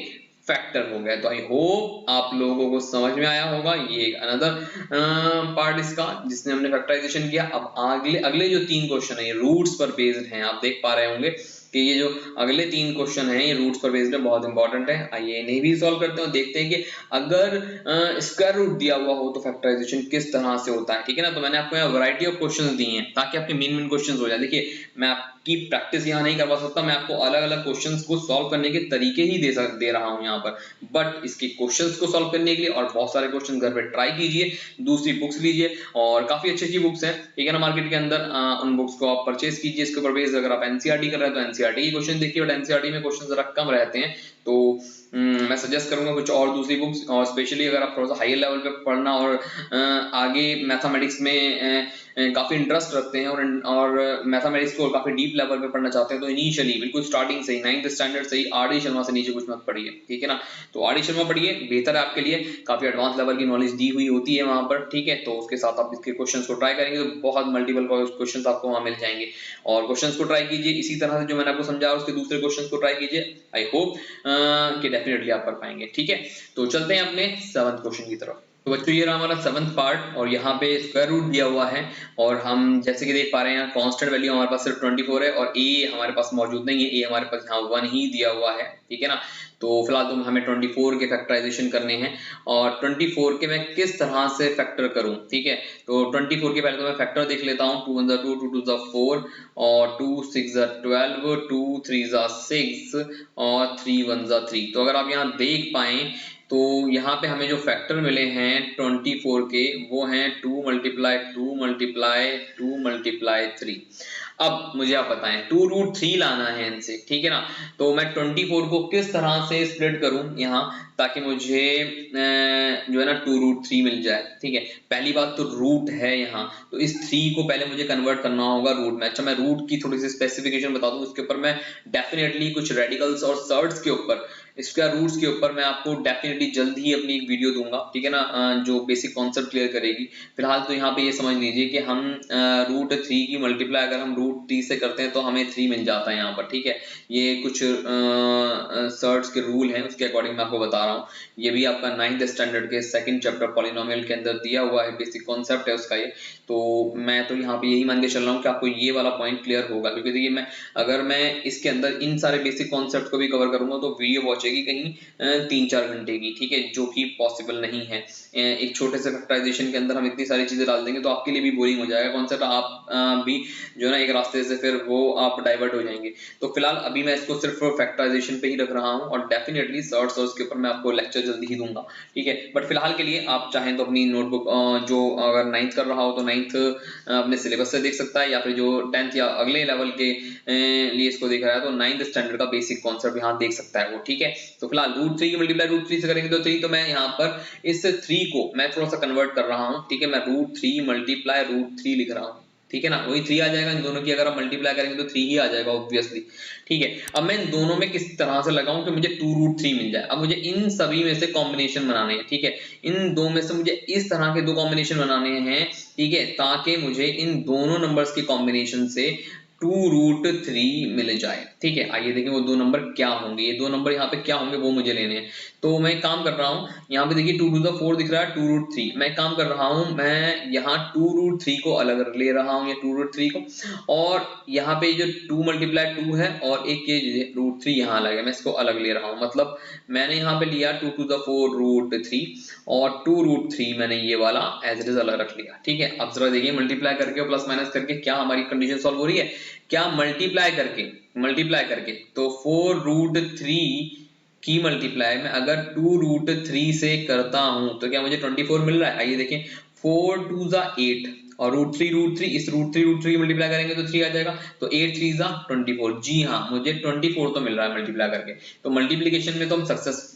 फैक्टर हो गए। तो आई होप आप लोगों को समझ में आया होगा, ये एक अनदर पार्ट इसका जिसने हमने फैक्टराइजेशन किया। अब अगले अगले जो 3 क्वेश्चन है ये रूट्स पर बेस्ड हैं, आप देख पा रहे होंगे कि ये जो अगले 3 क्वेश्चन हैं ये रूट्स पर बेस्ड है, बहुत इंपॉर्टेंट है। आइए इन्हें भी सॉल्व करते हैं, देखते हैं कि अगर स्क्वायर रूट दिया हुआ हो तो फैक्टराइजेशन किस तरह से होता है, ठीक है ना। तो मैंने आपको यहाँ वैरायटी ऑफ क्वेश्चंस दी हैं ताकि आपके मेन क्वेश्चंस हो जाए। देखिए मैं आपकी प्रैक्टिस यहाँ नहीं करवा सकता, मैं आपको अलग अलग क्वेश्चंस को सॉल्व करने के तरीके ही दे रहा हूँ यहाँ पर, बट इसके क्वेश्चंस को सॉल्व करने के लिए और बहुत सारे क्वेश्चन घर पे ट्राई कीजिए, दूसरी बुक्स लीजिए, और काफी अच्छी अच्छी बुक्स हैं, ठीक है ना, मार्केट के अंदर। उन बुक्स को आप परचेज कीजिए। इसके ऊपर बेस्ड अगर आप एनसीईआरटी कर रहे हैं तो एनसीईआरटी के क्वेश्चन देखिए, बट एनसीईआरटी में क्वेश्चन जरा कम रहते हैं, तो मैं सजेस्ट करूंगा कुछ और दूसरी बुक्स, और स्पेशली अगर आप थोड़ा सा हायर लेवल पे पढ़ना और आगे मैथमेटिक्स में काफी इंटरेस्ट रखते हैं और मैथमेटिक्स को काफी डीप लेवल पे पढ़ना चाहते हैं, तो इनिशियली बिल्कुल स्टार्टिंग से ही 9th स्टैंडर्ड से ही आर डी शर्मा से नीचे कुछ मत पढ़िए, ठीक है ना। तो आर डी शर्मा पढ़िए, बेहतर है आपके लिए, काफी एडवांस लेवल की नॉलेज दी हुई होती है वहां पर, ठीक है। तो उसके साथ आप इसके क्वेश्चंस को ट्राई करेंगे तो बहुत मल्टीपल क्वेश्चंस आपको वहां मिल जाएंगे, और क्वेश्चंस को ट्राई कीजिए इसी तरह से जो मैंने आपको समझाया, उसके दूसरे क्वेश्चंस को ट्राई कीजिए। आई होप कि डेफिनेटली आप कर पाएंगे, ठीक है। तो चलते हैं अपने 7th क्वेश्चन की तरफ। तो बच्चों ये रहा हमारा 7th पार्ट, और यहाँ पे स्क्वायर रूट दिया हुआ है, और हम जैसे कि देख पा रहे हैं यहाँ कांस्टेंट वैल्यू हमारे पास सिर्फ 24 है, और ए हमारे पास मौजूद नहीं है, ए हमारे पास यहाँ 1 ही दिया हुआ है, ठीक है ना। तो फिलहाल तो हमें 24 के फैक्टराइजेशन करने हैं, और 24 के मैं किस तरह से फैक्टर करूं, ठीक है। तो 24 के पहले तो मैं फैक्टर देख लेता हूं, 2 1 2 2 2 4, और 2 6 12, 2 3 6, और 3 1 3। तो अगर आप यहाँ देख पाए तो यहाँ पे हमें जो फैक्टर मिले हैं 24 के, वो हैं 2 मल्टीप्लाई 2 मल्टीप्लाई 2 मल्टीप्लाई 3। अब मुझे आप बताएं 2 रूट 3 लाना है इनसे, ठीक है ना। तो मैं 24 को किस तरह से स्प्लिट करूं यहाँ, ताकि मुझे जो है ना 2 रूट 3 मिल जाए, ठीक है। पहली बात तो रूट है यहाँ, तो इस 3 को पहले मुझे कन्वर्ट करना होगा रूट में। अच्छा मैं रूट की थोड़ी सी स्पेसिफिकेशन बता दूं, इसके ऊपर मैं डेफिनेटली कुछ रेडिकल्स और सर्ड्स के ऊपर, स्क्वायर रूट्स के ऊपर मैं आपको डेफिनेटली जल्द ही अपनी एक वीडियो दूंगा, ठीक है ना, जो बेसिक कॉन्सेप्ट क्लियर करेगी। फिलहाल तो यहाँ पे ये समझ लीजिए कि हम रूट 3 की मल्टीप्लाई अगर हम रूट 3 से करते हैं तो हमें 3 मिल जाता है यहाँ पर, ठीक है। ये कुछ सर्ट्स के रूल हैं, उसके अकॉर्डिंग मैं आपको बता रहा हूँ। ये भी आपका 9th स्टैंडर्ड के 2nd चैप्टर पॉलिनोमियल के अंदर दिया हुआ है, बेसिक कॉन्सेप्ट है उसका ये। तो मैं तो यहाँ पे यही मान के चल रहा हूँ कि आपको ये वाला पॉइंट क्लियर होगा, क्योंकि देखिए अगर मैं इसके अंदर इन सारे बेसिक कॉन्सेप्ट को भी कवर करूंगा तो वीडियो वॉचेगी कहीं 3-4 घंटे की, ठीक है, जो कि पॉसिबल नहीं है। एक छोटे से फैक्टराइजेशन के अंदर हम इतनी सारी चीजें डाल देंगे तो आपके लिए भी बोरिंग हो जाएगा कॉन्सेप्ट, आप भी जो है ना एक रास्ते से फिर वो आप डाइवर्ट हो जाएंगे। तो फिलहाल अभी मैं इसको सिर्फ फैक्टराइजेशन पे ही रख रहा हूँ, और डेफिनेटली सर्ट्स और उसके ऊपर मैं आपको लेक्चर जल्दी ही दूंगा, ठीक है। बट फिलहाल के लिए आप चाहें तो अपनी नोटबुक जो अगर 9th कर रहा हो तो 9th अपने सिलेबस से देख सकता है, या फिर जो 10th या अगले लेवल के लिए इसको देख रहा है तो 9th स्टैंडर्ड का बेसिक कॉन्सेप्ट यहाँ देख सकता है वो, ठीक है। तो फिलहाल √3 की मल्टीप्लाई √3 से करेंगे तो 3, तो मैं यहाँ पर इस 3 को मैं थोड़ा सा कन्वर्ट कर रहा हूँ, ठीक है, मैं √3 मल्टीप्लाई √3 लिख रहा हूँ, ठीक है ना, वही 3 आ जाएगा इन दोनों की, अगर आप मल्टीप्लाई करेंगे तो 3 ही आ जाएगा ऑब्वियसली, ठीक है। अब मैं इन दोनों में किस तरह से लगाऊं कि मुझे 2√3 मिल जाए। अब मुझे इन सभी में से कॉम्बिनेशन बनाने हैं, ठीक है, इन दो में से मुझे इस तरह के दो कॉम्बिनेशन बनाने हैं, ठीक है, ताकि मुझे इन दोनों नंबर्स के कॉम्बिनेशन से 2√3 मिल जाए, ठीक है। आइए देखें वो दो नंबर क्या होंगे, ये दो नंबर यहाँ पे क्या होंगे वो मुझे लेने हैं। तो मैं एक काम कर रहा हूँ, यहाँ पे देखिए 2⁴ दिख रहा है, 2√3, मैं एक काम कर रहा हूँ, मैं यहाँ 2√3 को अलग ले रहा हूँ, ये 2√3 को, और यहाँ पे जो 2 मल्टीप्लाई 2 है और एक ये √3 यहाँ अलग है, मैं इसको अलग ले रहा हूँ। मतलब मैंने यहाँ पे लिया 2⁴√3 और 2√3 मैंने ये वाला एज इट इज अलग रख लिया, ठीक है। अब जरा देखिए मल्टीप्लाई करके और प्लस माइनस करके क्या हमारी कंडीशन सॉल्व हो रही है, क्या मल्टीप्लाई करके तो 4√3 की मल्टीप्लाई में अगर 2√3 से करता हूं तो क्या मुझे 24 मिल रहा है। आइए देखें 4 2 8 और √3 इस √3 मल्टीप्लाई करेंगे तो 3 आ जाएगा, तो 8 3 24। जी हाँ, मुझे 24 तो मिल रहा है मल्टीप्लाई करके, तो मल्टीप्लिकेशन में तो हम सक्सेस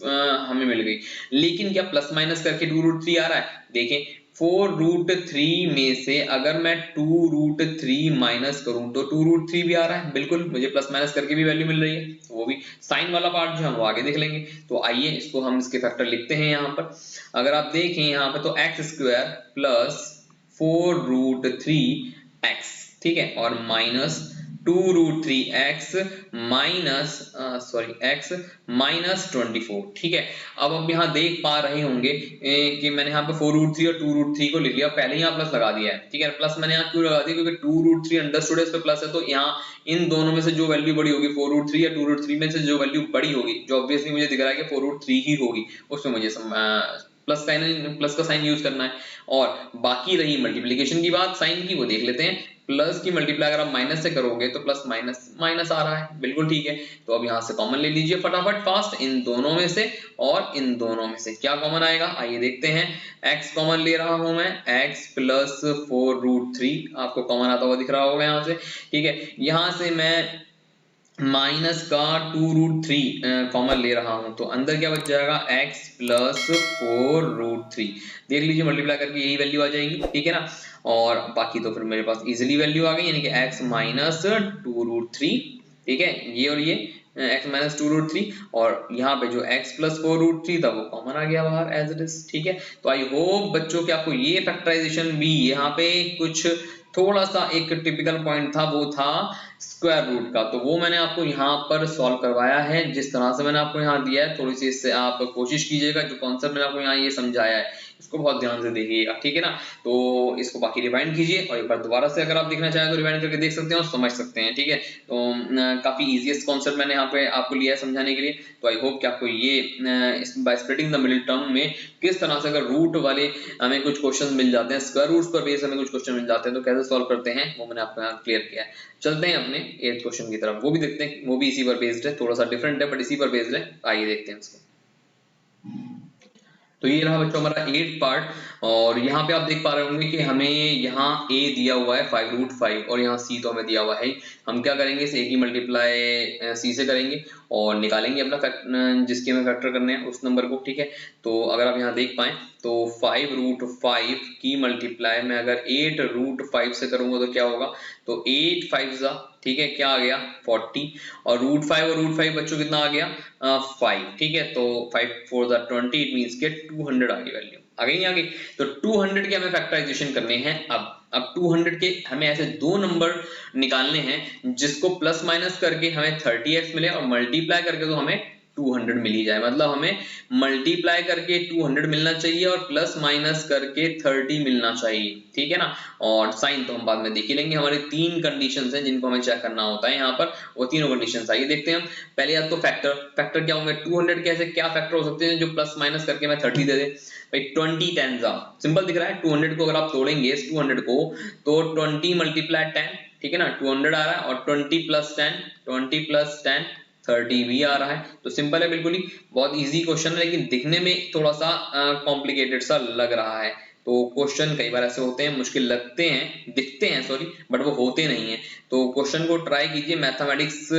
हमें मिल गई। लेकिन क्या प्लस माइनस करके 2√3 आ रहा है, देखें 4√3 में से अगर मैं 2√3 माइनस करूं तो 2√3 भी आ रहा है, बिल्कुल मुझे प्लस माइनस करके भी वैल्यू मिल रही है, वो भी साइन वाला पार्ट जो हम वो आगे देख लेंगे। तो आइए इसको हम इसके फैक्टर लिखते हैं यहाँ पर। अगर आप देखें यहाँ पर तो x² प्लस 4√3x, ठीक है, और minus 2√3x minus x minus 24, ठीक है। अब आप यहाँ देख पा रहे होंगे कि मैंने यहाँ पे 4√3 और 2√3 को लिख लिया, पहले यहाँ प्लस लगा दिया है, ठीक है। प्लस मैंने यहाँ क्यों लगा दिया, क्योंकि 2√3 अंडरस्टूड है, इस पे प्लस है, तो यहाँ इन दोनों में से जो वैल्यू बड़ी होगी 4√3 या 2√3 में से जो वैल्यू बड़ी होगी, जो ऑब्वियसली मुझे दिख रहा है कि 4√3 ही होगी, उसमें मुझे प्लस का साइन यूज करना है। और बाकी रही मल्टीप्लिकेशन की बात साइन की, वो देख लेते हैं। प्लस की मल्टीप्लाई अगर आप माइनस से करोगे तो प्लस माइनस माइनस आ रहा है, बिल्कुल ठीक है। तो अब यहाँ से कॉमन ले लीजिए फटाफट फास्ट, इन दोनों में से और इन दोनों में से क्या कॉमन आएगा, आइए देखते हैं। x कॉमन ले रहा हूं मैं, x प्लस 4√3 आपको कॉमन आता हुआ दिख रहा होगा यहाँ से, ठीक है। यहाँ से मैं माइनस का 2√3 कॉमन ले रहा हूं, तो अंदर क्या बच जाएगा, x प्लस 4√3, देख लीजिए मल्टीप्लाई करके यही वैल्यू आ जाएगी, ठीक है ना। और बाकी तो फिर मेरे पास इजीली वैल्यू आ गई, यानी कि x माइनस 2√3, ठीक है, ये और ये x माइनस 2√3, और यहाँ पे जो x प्लस 4√3 था वो कॉमन आ गया बाहर एज इट इज, ठीक है। तो आई होप बच्चों कि आपको ये फैक्टराइजेशन भी यहाँ पे कुछ थोड़ा सा एक टिपिकल पॉइंट था, वो था स्क्वायर रूट का, तो वो मैंने आपको यहाँ पर सॉल्व करवाया है जिस तरह से मैंने आपको यहाँ दिया है। थोड़ी सी इससे आप कोशिश कीजिएगा, जो कॉन्सेप्ट मैंने आपको यहाँ ये समझाया है इसको बहुत ध्यान से देखिएगा, ठीक है ना। तो इसको बाकी रिवाइंड कीजिए और एक बार दोबारा से अगर आप देखना चाहें तो रिवाइंड करके देख सकते हैं और समझ सकते हैं, ठीक है। तो काफी इजीएस्ट कॉन्सेप्ट मैंने यहाँ पे आपको लिया है समझाने के लिए। तो आई होप कि आपको ये bye splitting the middle term में किस तरह से अगर रूट वाले हमें कुछ क्वेश्चन मिल जाते हैं, स्क्वायर रूट्स पर बेस हमें कुछ क्वेश्चन मिल जाते हैं तो कैसे सॉल्व करते हैं वो मैंने आपको यहाँ क्लियर किया है। चलते हैं अपने 8th क्वेश्चन की तरफ, वो भी देखते हैं, वो भी इसी पर बेस्ड है, थोड़ा सा डिफरेंट है बट इसी पर बेस्ड है। आइए देखते हैं इसको। तो ये रहा बच्चों हमारा 8th पार्ट, और यहाँ पे आप देख पा रहे होंगे कि हमें यहाँ a दिया हुआ है 5√5 और यहाँ c तो हमें दिया हुआ है। हम क्या करेंगे, इस a की मल्टीप्लाई c से करेंगे और निकालेंगे अपना जिसके हमें फैक्टर करने हैं उस नंबर को, ठीक है। तो अगर आप यहाँ देख पाएं तो 5√5 की मल्टीप्लाई में अगर 8√5 से करूंगा तो क्या होगा, तो 8 5 ठीक है, क्या आ गया 40, और √5 और √5 बच्चों कितना आ गया 5, ठीक है। तो 5 4 20, इट मींस के 200 आ गई वैल्यू, आ गई नहीं आ गई। तो 200 के हमें फैक्टराइजेशन करने हैं। अब 200 के हमें ऐसे दो नंबर निकालने हैं जिसको प्लस माइनस करके हमें 30x मिले और मल्टीप्लाई करके तो हमें 200 मिल ही जाए। मतलब हमें मल्टीप्लाई करके 200 मिलना चाहिए और प्लस माइनस करके 30 मिलना चाहिए, ठीक है ना। और साइन तो हम बाद में देख ही लेंगे। हमारे तीन कंडीशंस हैं जिनको हमें चेक करना होता है यहाँ पर, वो तीनों कंडीशंस आइए देखते हैं हम। पहले या तो फैक्टर क्या होंगे, 200 के ऐसे क्या फैक्टर हो सकते हैं जो प्लस माइनस करके मैं 30 दे दे। भाई 20 10 सिंपल दिख रहा है। 200 को अगर आप तोड़ेंगे इस 200 को तो 20 मल्टीप्लाई 10, ठीक है ना, 200 आ रहा है, और 20 प्लस 10 30 भी आ रहा है। तो सिंपल है बिल्कुल ही, बहुत इजी क्वेश्चन है, लेकिन दिखने में थोड़ा सा कॉम्प्लिकेटेड सा लग रहा है। तो क्वेश्चन कई बार ऐसे होते हैं, मुश्किल लगते हैं, दिखते हैं सॉरी, बट वो होते नहीं है। तो क्वेश्चन को ट्राई कीजिए, मैथमेटिक्स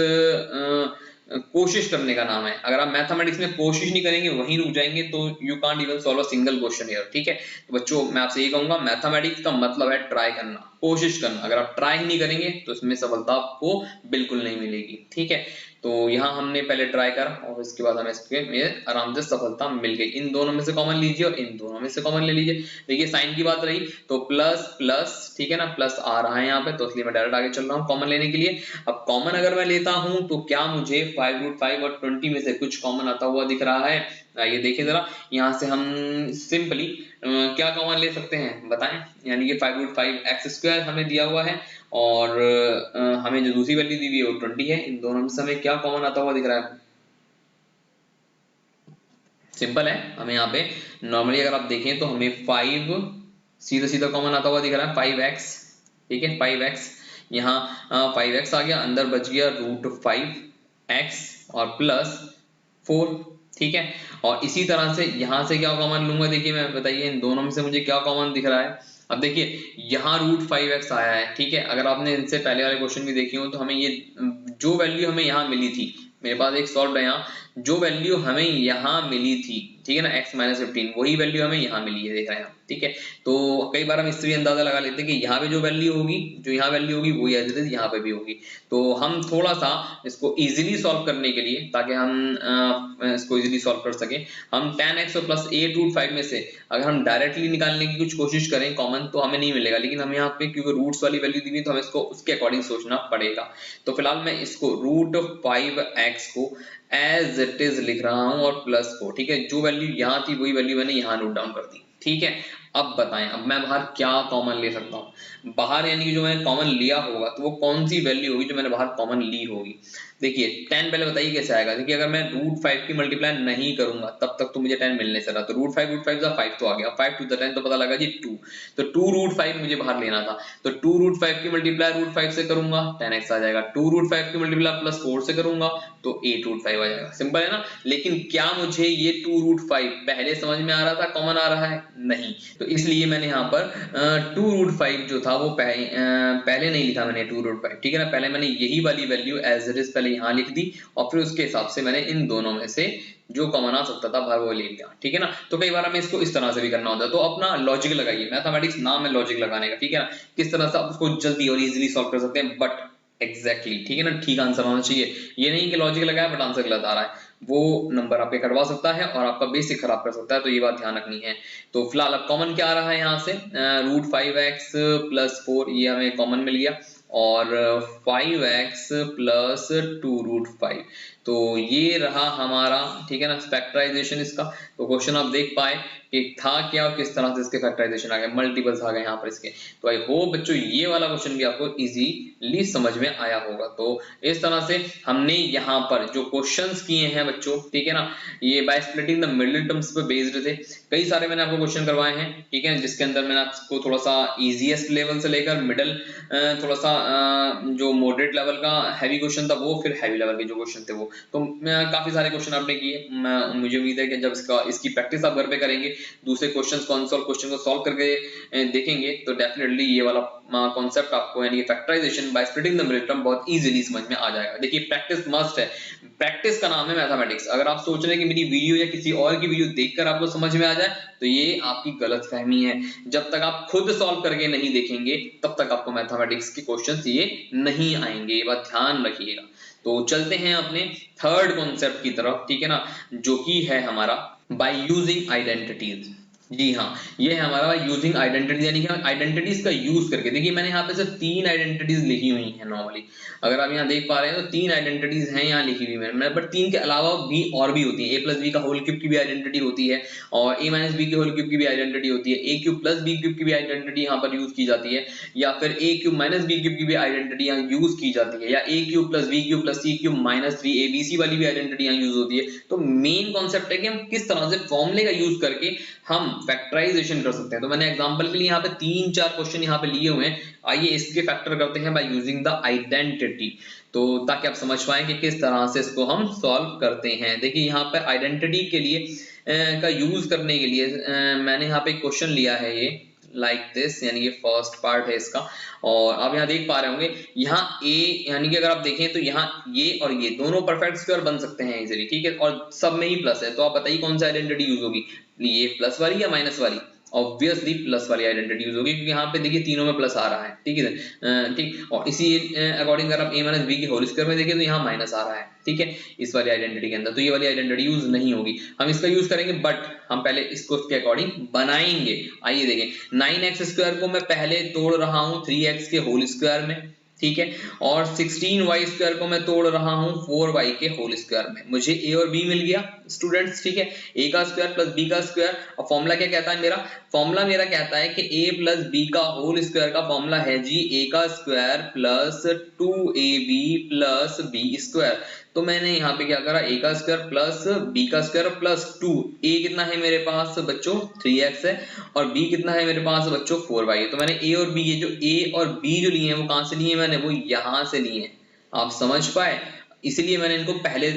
कोशिश करने का नाम है। अगर आप मैथमेटिक्स में कोशिश नहीं करेंगे, वहीं रुक जाएंगे, तो you can't even solve a single question here. ठीक है, तो बच्चों मैं आपसे ये कहूंगा, मैथमेटिक्स का मतलब है ट्राई करना, कोशिश करना। अगर आप ट्राई नहीं करेंगे तो इसमें सफलता आपको बिल्कुल नहीं मिलेगी। ठीक है, तो यहाँ हमने पहले ट्राई करा और इसके बाद हमें इसके में आराम से सफलता मिल गई। इन दोनों में से कॉमन लीजिए और इन दोनों में से कॉमन ले लीजिए। देखिए साइन की बात रही तो प्लस प्लस, ठीक है ना, प्लस आ रहा है यहाँ पे, तो इसलिए मैं डायरेक्ट आगे चल रहा हूँ कॉमन लेने के लिए। अब कॉमन अगर मैं लेता हूँ तो क्या मुझे 5√5 और 20 में से कुछ कॉमन आता हुआ दिख रहा है? ये देखिए जरा, यहाँ से हम सिंपली क्या कॉमन ले सकते हैं बताएं। यानी कि 5√5 x² हमें दिया हुआ है और हमें जो दूसरी वैल्यू दी हुई है वो 20 है। इन दोनों में से हमें क्या कॉमन आता हुआ दिख रहा है? सिंपल है, हमें यहाँ पे नॉर्मली अगर आप देखें तो हमें 5 सीधा सीधा कॉमन आता हुआ दिख रहा है, 5x। ठीक है, 5x, यहाँ 5x आ गया, अंदर बच गया √5x और प्लस 4। ठीक है, और इसी तरह से यहाँ से क्या कॉमन लूंगा? देखिए मैं, बताइए इन दोनों में से मुझे क्या कॉमन दिख रहा है? अब देखिए यहाँ √5x आया है। ठीक है, अगर आपने इनसे पहले वाले क्वेश्चन भी देखे हो तो हमें ये जो वैल्यू हमें यहाँ मिली थी, मेरे पास एक सॉल्व है यहाँ, जो वैल्यू हमें यहाँ मिली थी, ठीक है ना, x-15, वही वैल्यू हमें यहाँ मिली है, देख रहे हैं आप। ठीक है, तो कई बार हम इससे भी अंदाजा लगा लेते हैं कि यहाँ पे जो वैल्यू होगी, जो यहाँ वैल्यू होगी वही एज इट इज यहाँ पे भी होगी। तो हम थोड़ा सा इसको इजीली सॉल्व करने के लिए, ताकि हम इसको इजीली सॉल्व कर सकें, हम tan x और प्लस 8√5 में से अगर हम डायरेक्टली निकालने की कुछ कोशिश करें कॉमन, तो हमें नहीं मिलेगा। लेकिन हम यहाँ पे क्योंकि रूट्स वाली वैल्यू दी हुई, तो हमें इसको उसके अकॉर्डिंग सोचना पड़ेगा। तो फिलहाल मैं इसको √5x को एज इट इज लिख रहा हूं और प्लस को, ठीक है, जो वैल्यू यहाँ थी वही वैल्यू मैंने यहाँ नोट डाउन कर दी। ठीक है, अब बताएं, अब मैं बाहर क्या कॉमन ले सकता हूँ? बाहर यानी कि जो मैंने कॉमन लिया होगा तो वो कौन सी वैल्यू होगी जो मैंने बाहर कॉमन ली होगी? देखिए 10 पहले बताइए कैसे आएगा। देखिए अगर मैं √5 की मल्टीप्लाई नहीं करूंगा तब तक तो मुझे 10 मिलने से रहा, तो √5 का 5 तो आ गया, 5 to the 10 तो पता लगा जी 2, तो 2√5 मुझे बाहर लेना था, तो 2√5 की मल्टीप्लाई √5 से करूंगा 10x आ जाएगा, 2√5 की मल्टीप्लाई प्लस 4 से करूंगा तो 8√5 आ जाएगा। सिंपल है ना? लेकिन क्या मुझे ये 2√5 पहले समझ में आ रहा था कॉमन आ रहा है? नहीं, तो इसलिए मैंने यहाँ पर 2√5 जो था वो पहले नहीं लिखा मैंने 2√5। ठीक है ना, पहले मैंने यही वाली वैल्यू एज इट इज पहले यहाँ लिख दी और फिर उसके हिसाब से मैंने इन दोनों में से जो कॉमन आ सकता था बाहर वो ले लिया। ठीक है ना, तो कई बार हमें इसको इस तरह से भी करना होता है, तो अपना लॉजिक लगाइए। मैथमेटिक्स नाम है लॉजिक लगाने का। ठीक है ना, किस तरह से आप उसको जल्दी और इजीली सॉल्व कर सकते हैं, बट एग्जैक्टली, ठीक है ना, ठीक आंसर होना चाहिए। ये नहीं कि लॉजिक लगाया बट आंसर गलत आ रहा है, वो नंबर आपके कटवा सकता है और आपका बेसिक खराब कर सकता है, तो ये बात ध्यान रखनी है। तो फिलहाल अब कॉमन क्या आ रहा है यहाँ से? √5x प्लस 4 ये हमें कॉमन मिल गया और 5x प्लस 2√5, तो ये रहा हमारा, ठीक है ना, फैक्टराइजेशन इसका। तो क्वेश्चन आप देख पाए कि था क्या और किस तरह से इसके फैक्टराइजेशन आ गए, मल्टीपल्स आ गए यहाँ पर इसके। तो आई होप बच्चों ये वाला क्वेश्चन भी आपको इजीली समझ में आया होगा। तो इस तरह से हमने यहाँ पर जो क्वेश्चंस किए हैं बच्चों, ठीक है ना, ये bye splitting the middle terms पे बेस्ड थे। कई सारे मैंने आपको क्वेश्चन करवाए हैं, ठीक है, जिसके अंदर मैंने आपको थोड़ा सा इजीएस्ट लेवल से लेकर मिडिल, थोड़ा सा जो मॉडरेट लेवल का हैवी क्वेश्चन था वो, फिर हैवी लेवल के जो क्वेश्चन थे वो, तो काफी सारे क्वेश्चन आपने किए। मुझे उम्मीद है कि जब इसकी प्रैक्टिस आप घर पे करेंगे, दूसरे क्वेश्चन को सॉल्व करके देखेंगे, तो डेफिनेटली ये वाला कॉन्सेप्ट आपको, यानी factorization by splitting the middle term, बहुत इजीली समझ में आ जाएगा। देखिए प्रैक्टिस मस्ट है, प्रैक्टिस का नाम है मैथमेटिक्स। अगर आप सोच रहे हैं कि मेरी वीडियो या किसी और की वीडियो देखकर आपको समझ में आ जाए, तो ये आपकी गलतफहमी है। जब तक आप खुद सॉल्व करके नहीं देखेंगे तब तक आपको मैथमेटिक्स के क्वेश्चंस ये नहीं आएंगे, ये बात ध्यान रखिएगा। तो चलते हैं अपने थर्ड कॉन्सेप्ट की तरफ, ठीक है ना, जो कि है हमारा बाय यूजिंग आइडेंटिटीज। जी हाँ, ये है हमारा यूजिंग आइडेंटिटीज, यानी कि आइडेंटिटीज का यूज करके। देखिए मैंने यहाँ पे सिर्फ 3 आइडेंटिटीज लिखी हुई हैं नॉर्मली, अगर आप यहाँ देख पा रहे हैं तो 3 आइडेंटिटीज हैं यहाँ लिखी हुई मैंने, बट 3 के अलावा भी और भी होती है। a प्लस बी का होल क्यूब की भी आइडेंटिटी होती है और a माइनस बी के होल क्यूब की भी आइडेंटिटी होती है, a cube plus B cube की भी आइडेंटिटी यहाँ पर यूज की जाती है, या फिर a cube minus B cube की भी आइडेंटिटी यहाँ यूज की जाती है, या a cube plus B cube plus c cube minus 3abc वाली भी आइडेंटिटी यहाँ यूज होती है। तो मेन कॉन्सेप्ट है कि हम किस तरह से फॉर्मूले का यूज करके हम फैक्टराइजेशन कर सकते हैं। तो मैंने एग्जांपल के लिए यहाँ पे 3-4 क्वेश्चन यहाँ पे लिए हुए हैं, आइए इसके फैक्टर करते हैं बाय यूजिंग द आइडेंटिटी, तो ताकि आप समझ पाएं कि किस तरह से इसको हम सॉल्व करते हैं। देखिए यहाँ पे आइडेंटिटी के लिए का यूज करने के लिए मैंने यहाँ पे क्वेश्चन लिया है, ये लाइक दिस, यानी कि फर्स्ट पार्ट है इसका। और आप यहाँ देख पा रहे होंगे यहाँ ए, यानी कि अगर आप देखें तो यहाँ ये और ये दोनों परफेक्ट स्क्वायर बन सकते हैं इजीली, ठीक है, और सब में ही प्लस है। तो आप बताइए कौन सा आइडेंटिटी यूज होगी, ये प्लस वाली या माइनस वाली? ऑब्वियसली प्लस वाली आइडेंटिटी यूज होगी, क्योंकि यहाँ पे देखिए तीनों में प्लस आ रहा है, ठीक है, ठीक। और इसी अकॉर्डिंग अगर आप a माइनस बी के होल स्क्वायर में देखें तो यहाँ माइनस आ रहा है, ठीक है, इस वाली आइडेंटिटी के अंदर। तो ये वाली आइडेंटिटी यूज नहीं होगी, हम इसका यूज करेंगे, बट हम पहले इसको इसके अकॉर्डिंग बनाएंगे। आइए देखें, 9x स्क्वायर को मैं पहले तोड़ रहा हूँ 3x के होल स्क्वायर में, ठीक है, और 16y स्क्वायर को मैं तोड़ रहा हूं 4y के होल स्क्वायर में। मुझे a और b मिल गया स्टूडेंट्स, ठीक है, a का स्क्वायर प्लस b का स्क्वायर। और फॉर्मूला क्या कहता है मेरा? फॉर्मूला मेरा कहता है कि a प्लस b का होल स्क्वायर का फॉर्मूला है जी a का square plus 2ab plus b square. तो मैंने यहाँ पे क्या करा, a का स्क्वायर प्लस b का स्क्वायर प्लस 2, a कितना है मेरे पास बच्चों 3x है, और b कितना है मेरे पास बच्चों 4y है। तो मैंने a और b, ये जो a और b जो लिए हैं वो कहां से लिए मैंने, वो यहां से लिए हैं। आप समझ पाए? इसलिए मैंने इनको पहले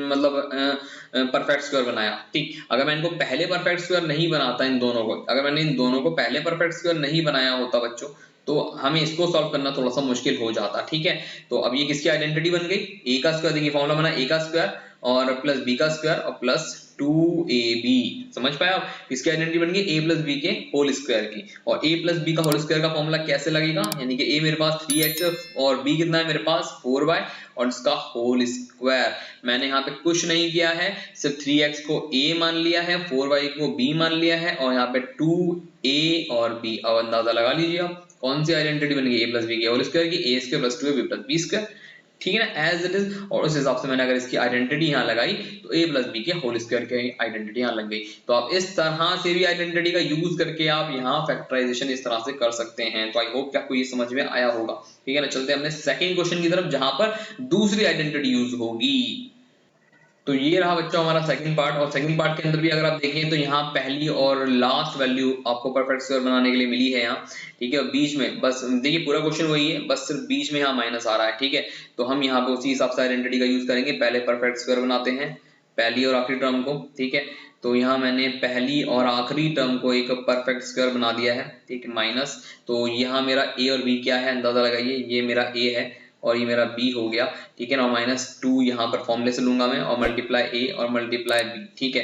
मतलब परफेक्ट स्क्वायर बनाया, ठीक। अगर मैं इनको पहले परफेक्ट स्क्वायर नहीं बनाता इन दोनों को, अगर मैंने इन दोनों को पहले परफेक्ट स्क्वायर नहीं बनाया होता बच्चों, तो हमें इसको सॉल्व करना थोड़ा सा मुश्किल हो जाता, ठीक है। तो अब ये किसकी आइडेंटिटी बन गई, a का स्क्वायर, देखिए फॉर्मूला बना a का स्क्वायर और प्लस b का स्क्वायर और प्लस 2ab। समझ पाए आप? किसकी आइडेंटिटी बन गई, a प्लस b के होल स्क्वायर की। और a प्लस b का होल स्क्वायर का फॉर्मूला कैसे लगेगा, यानी कि a मेरे पास 3x और b कितना है मेरे पास 4y और इसका होल स्क्वायर। मैंने यहाँ पे कुछ नहीं किया है, सिर्फ 3x को a मान लिया है, 4y को b मान लिया है, और यहाँ पे 2a और b। अब अंदाजा लगा लीजिए आप कौन सी आइडेंटिटी बन गई, a प्लस b के होल स्क्वायर की, a square plus 2ab plus b square, ठीक है ना, एज इट इज। और उस हिसाब से मैंने अगर इसकी आइडेंटिटी यहाँ लगाई तो a प्लस बी के होल स्क्वायर की आइडेंटिटी यहाँ लग गई। तो आप इस तरह से भी आइडेंटिटी का यूज करके आप यहाँ फैक्टराइजेशन इस तरह से कर सकते हैं। तो आई होप कि आपको ये समझ में आया होगा, ठीक है ना। चलते हैं अपने सेकंड क्वेश्चन की तरफ, जहां पर दूसरी आइडेंटिटी यूज होगी। तो ये रहा बच्चों हमारा सेकंड पार्ट। और सेकंड पार्ट के अंदर भी अगर आप देखें तो यहाँ पहली और लास्ट वैल्यू आपको परफेक्ट स्क्वायर बनाने के लिए मिली है यहाँ, ठीक है। बीच में बस देखिए पूरा क्वेश्चन वही है, बस सिर्फ बीच में यहाँ माइनस आ रहा है, ठीक है। तो हम यहाँ पे उसी हिसाब से आइडेंटिटी का यूज करेंगे। पहले परफेक्ट स्क्वायर बनाते हैं पहली और आखिरी टर्म को, ठीक है। तो यहाँ मैंने पहली और आखिरी टर्म को एक परफेक्ट स्क्वायर बना दिया है, ठीक है, माइनस। तो यहाँ मेरा a और b क्या है अंदाजा लगाइए, ये मेरा a है और ये मेरा b हो गया, ठीक है ना। -2 यहाँ पर फॉर्मूले से लूंगा मैं, और मल्टीप्लाई a और मल्टीप्लाई b, ठीक है।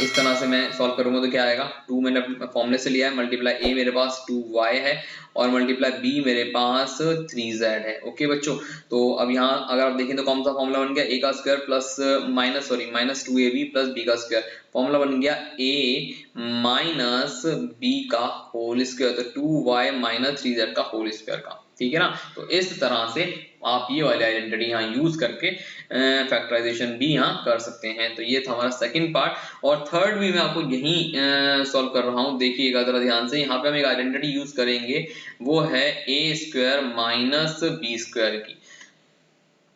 इस तरह से मैं सॉल्व करूंगा तो क्या आएगा, 2 मैंने फॉर्मूले से लिया है, मल्टीप्लाई a मेरे पास 2y है और मल्टीप्लाई b मेरे पास 3z है। ओके बच्चों, तो अब यहाँ अगर आप देखें तो कौन सा फॉर्मूला बन गया, a का square plus -2ab plus b का स्क्वायर। फॉर्मूला बन गया a माइनस b का होल स्क्वायर, तो 2y माइनस 3z का होल स्क्वायर का, ठीक है ना। तो इस तरह से आप ये वाली आइडेंटिटी यहाँ यूज करके फैक्टराइजेशन भी यहाँ कर सकते हैं। तो ये था हमारा सेकंड पार्ट। और थर्ड भी मैं आपको यही सॉल्व कर रहा हूँ, देखिएगा जरा ध्यान से। यहाँ पे हम एक आइडेंटिटी यूज करेंगे, वो है a square minus B square की।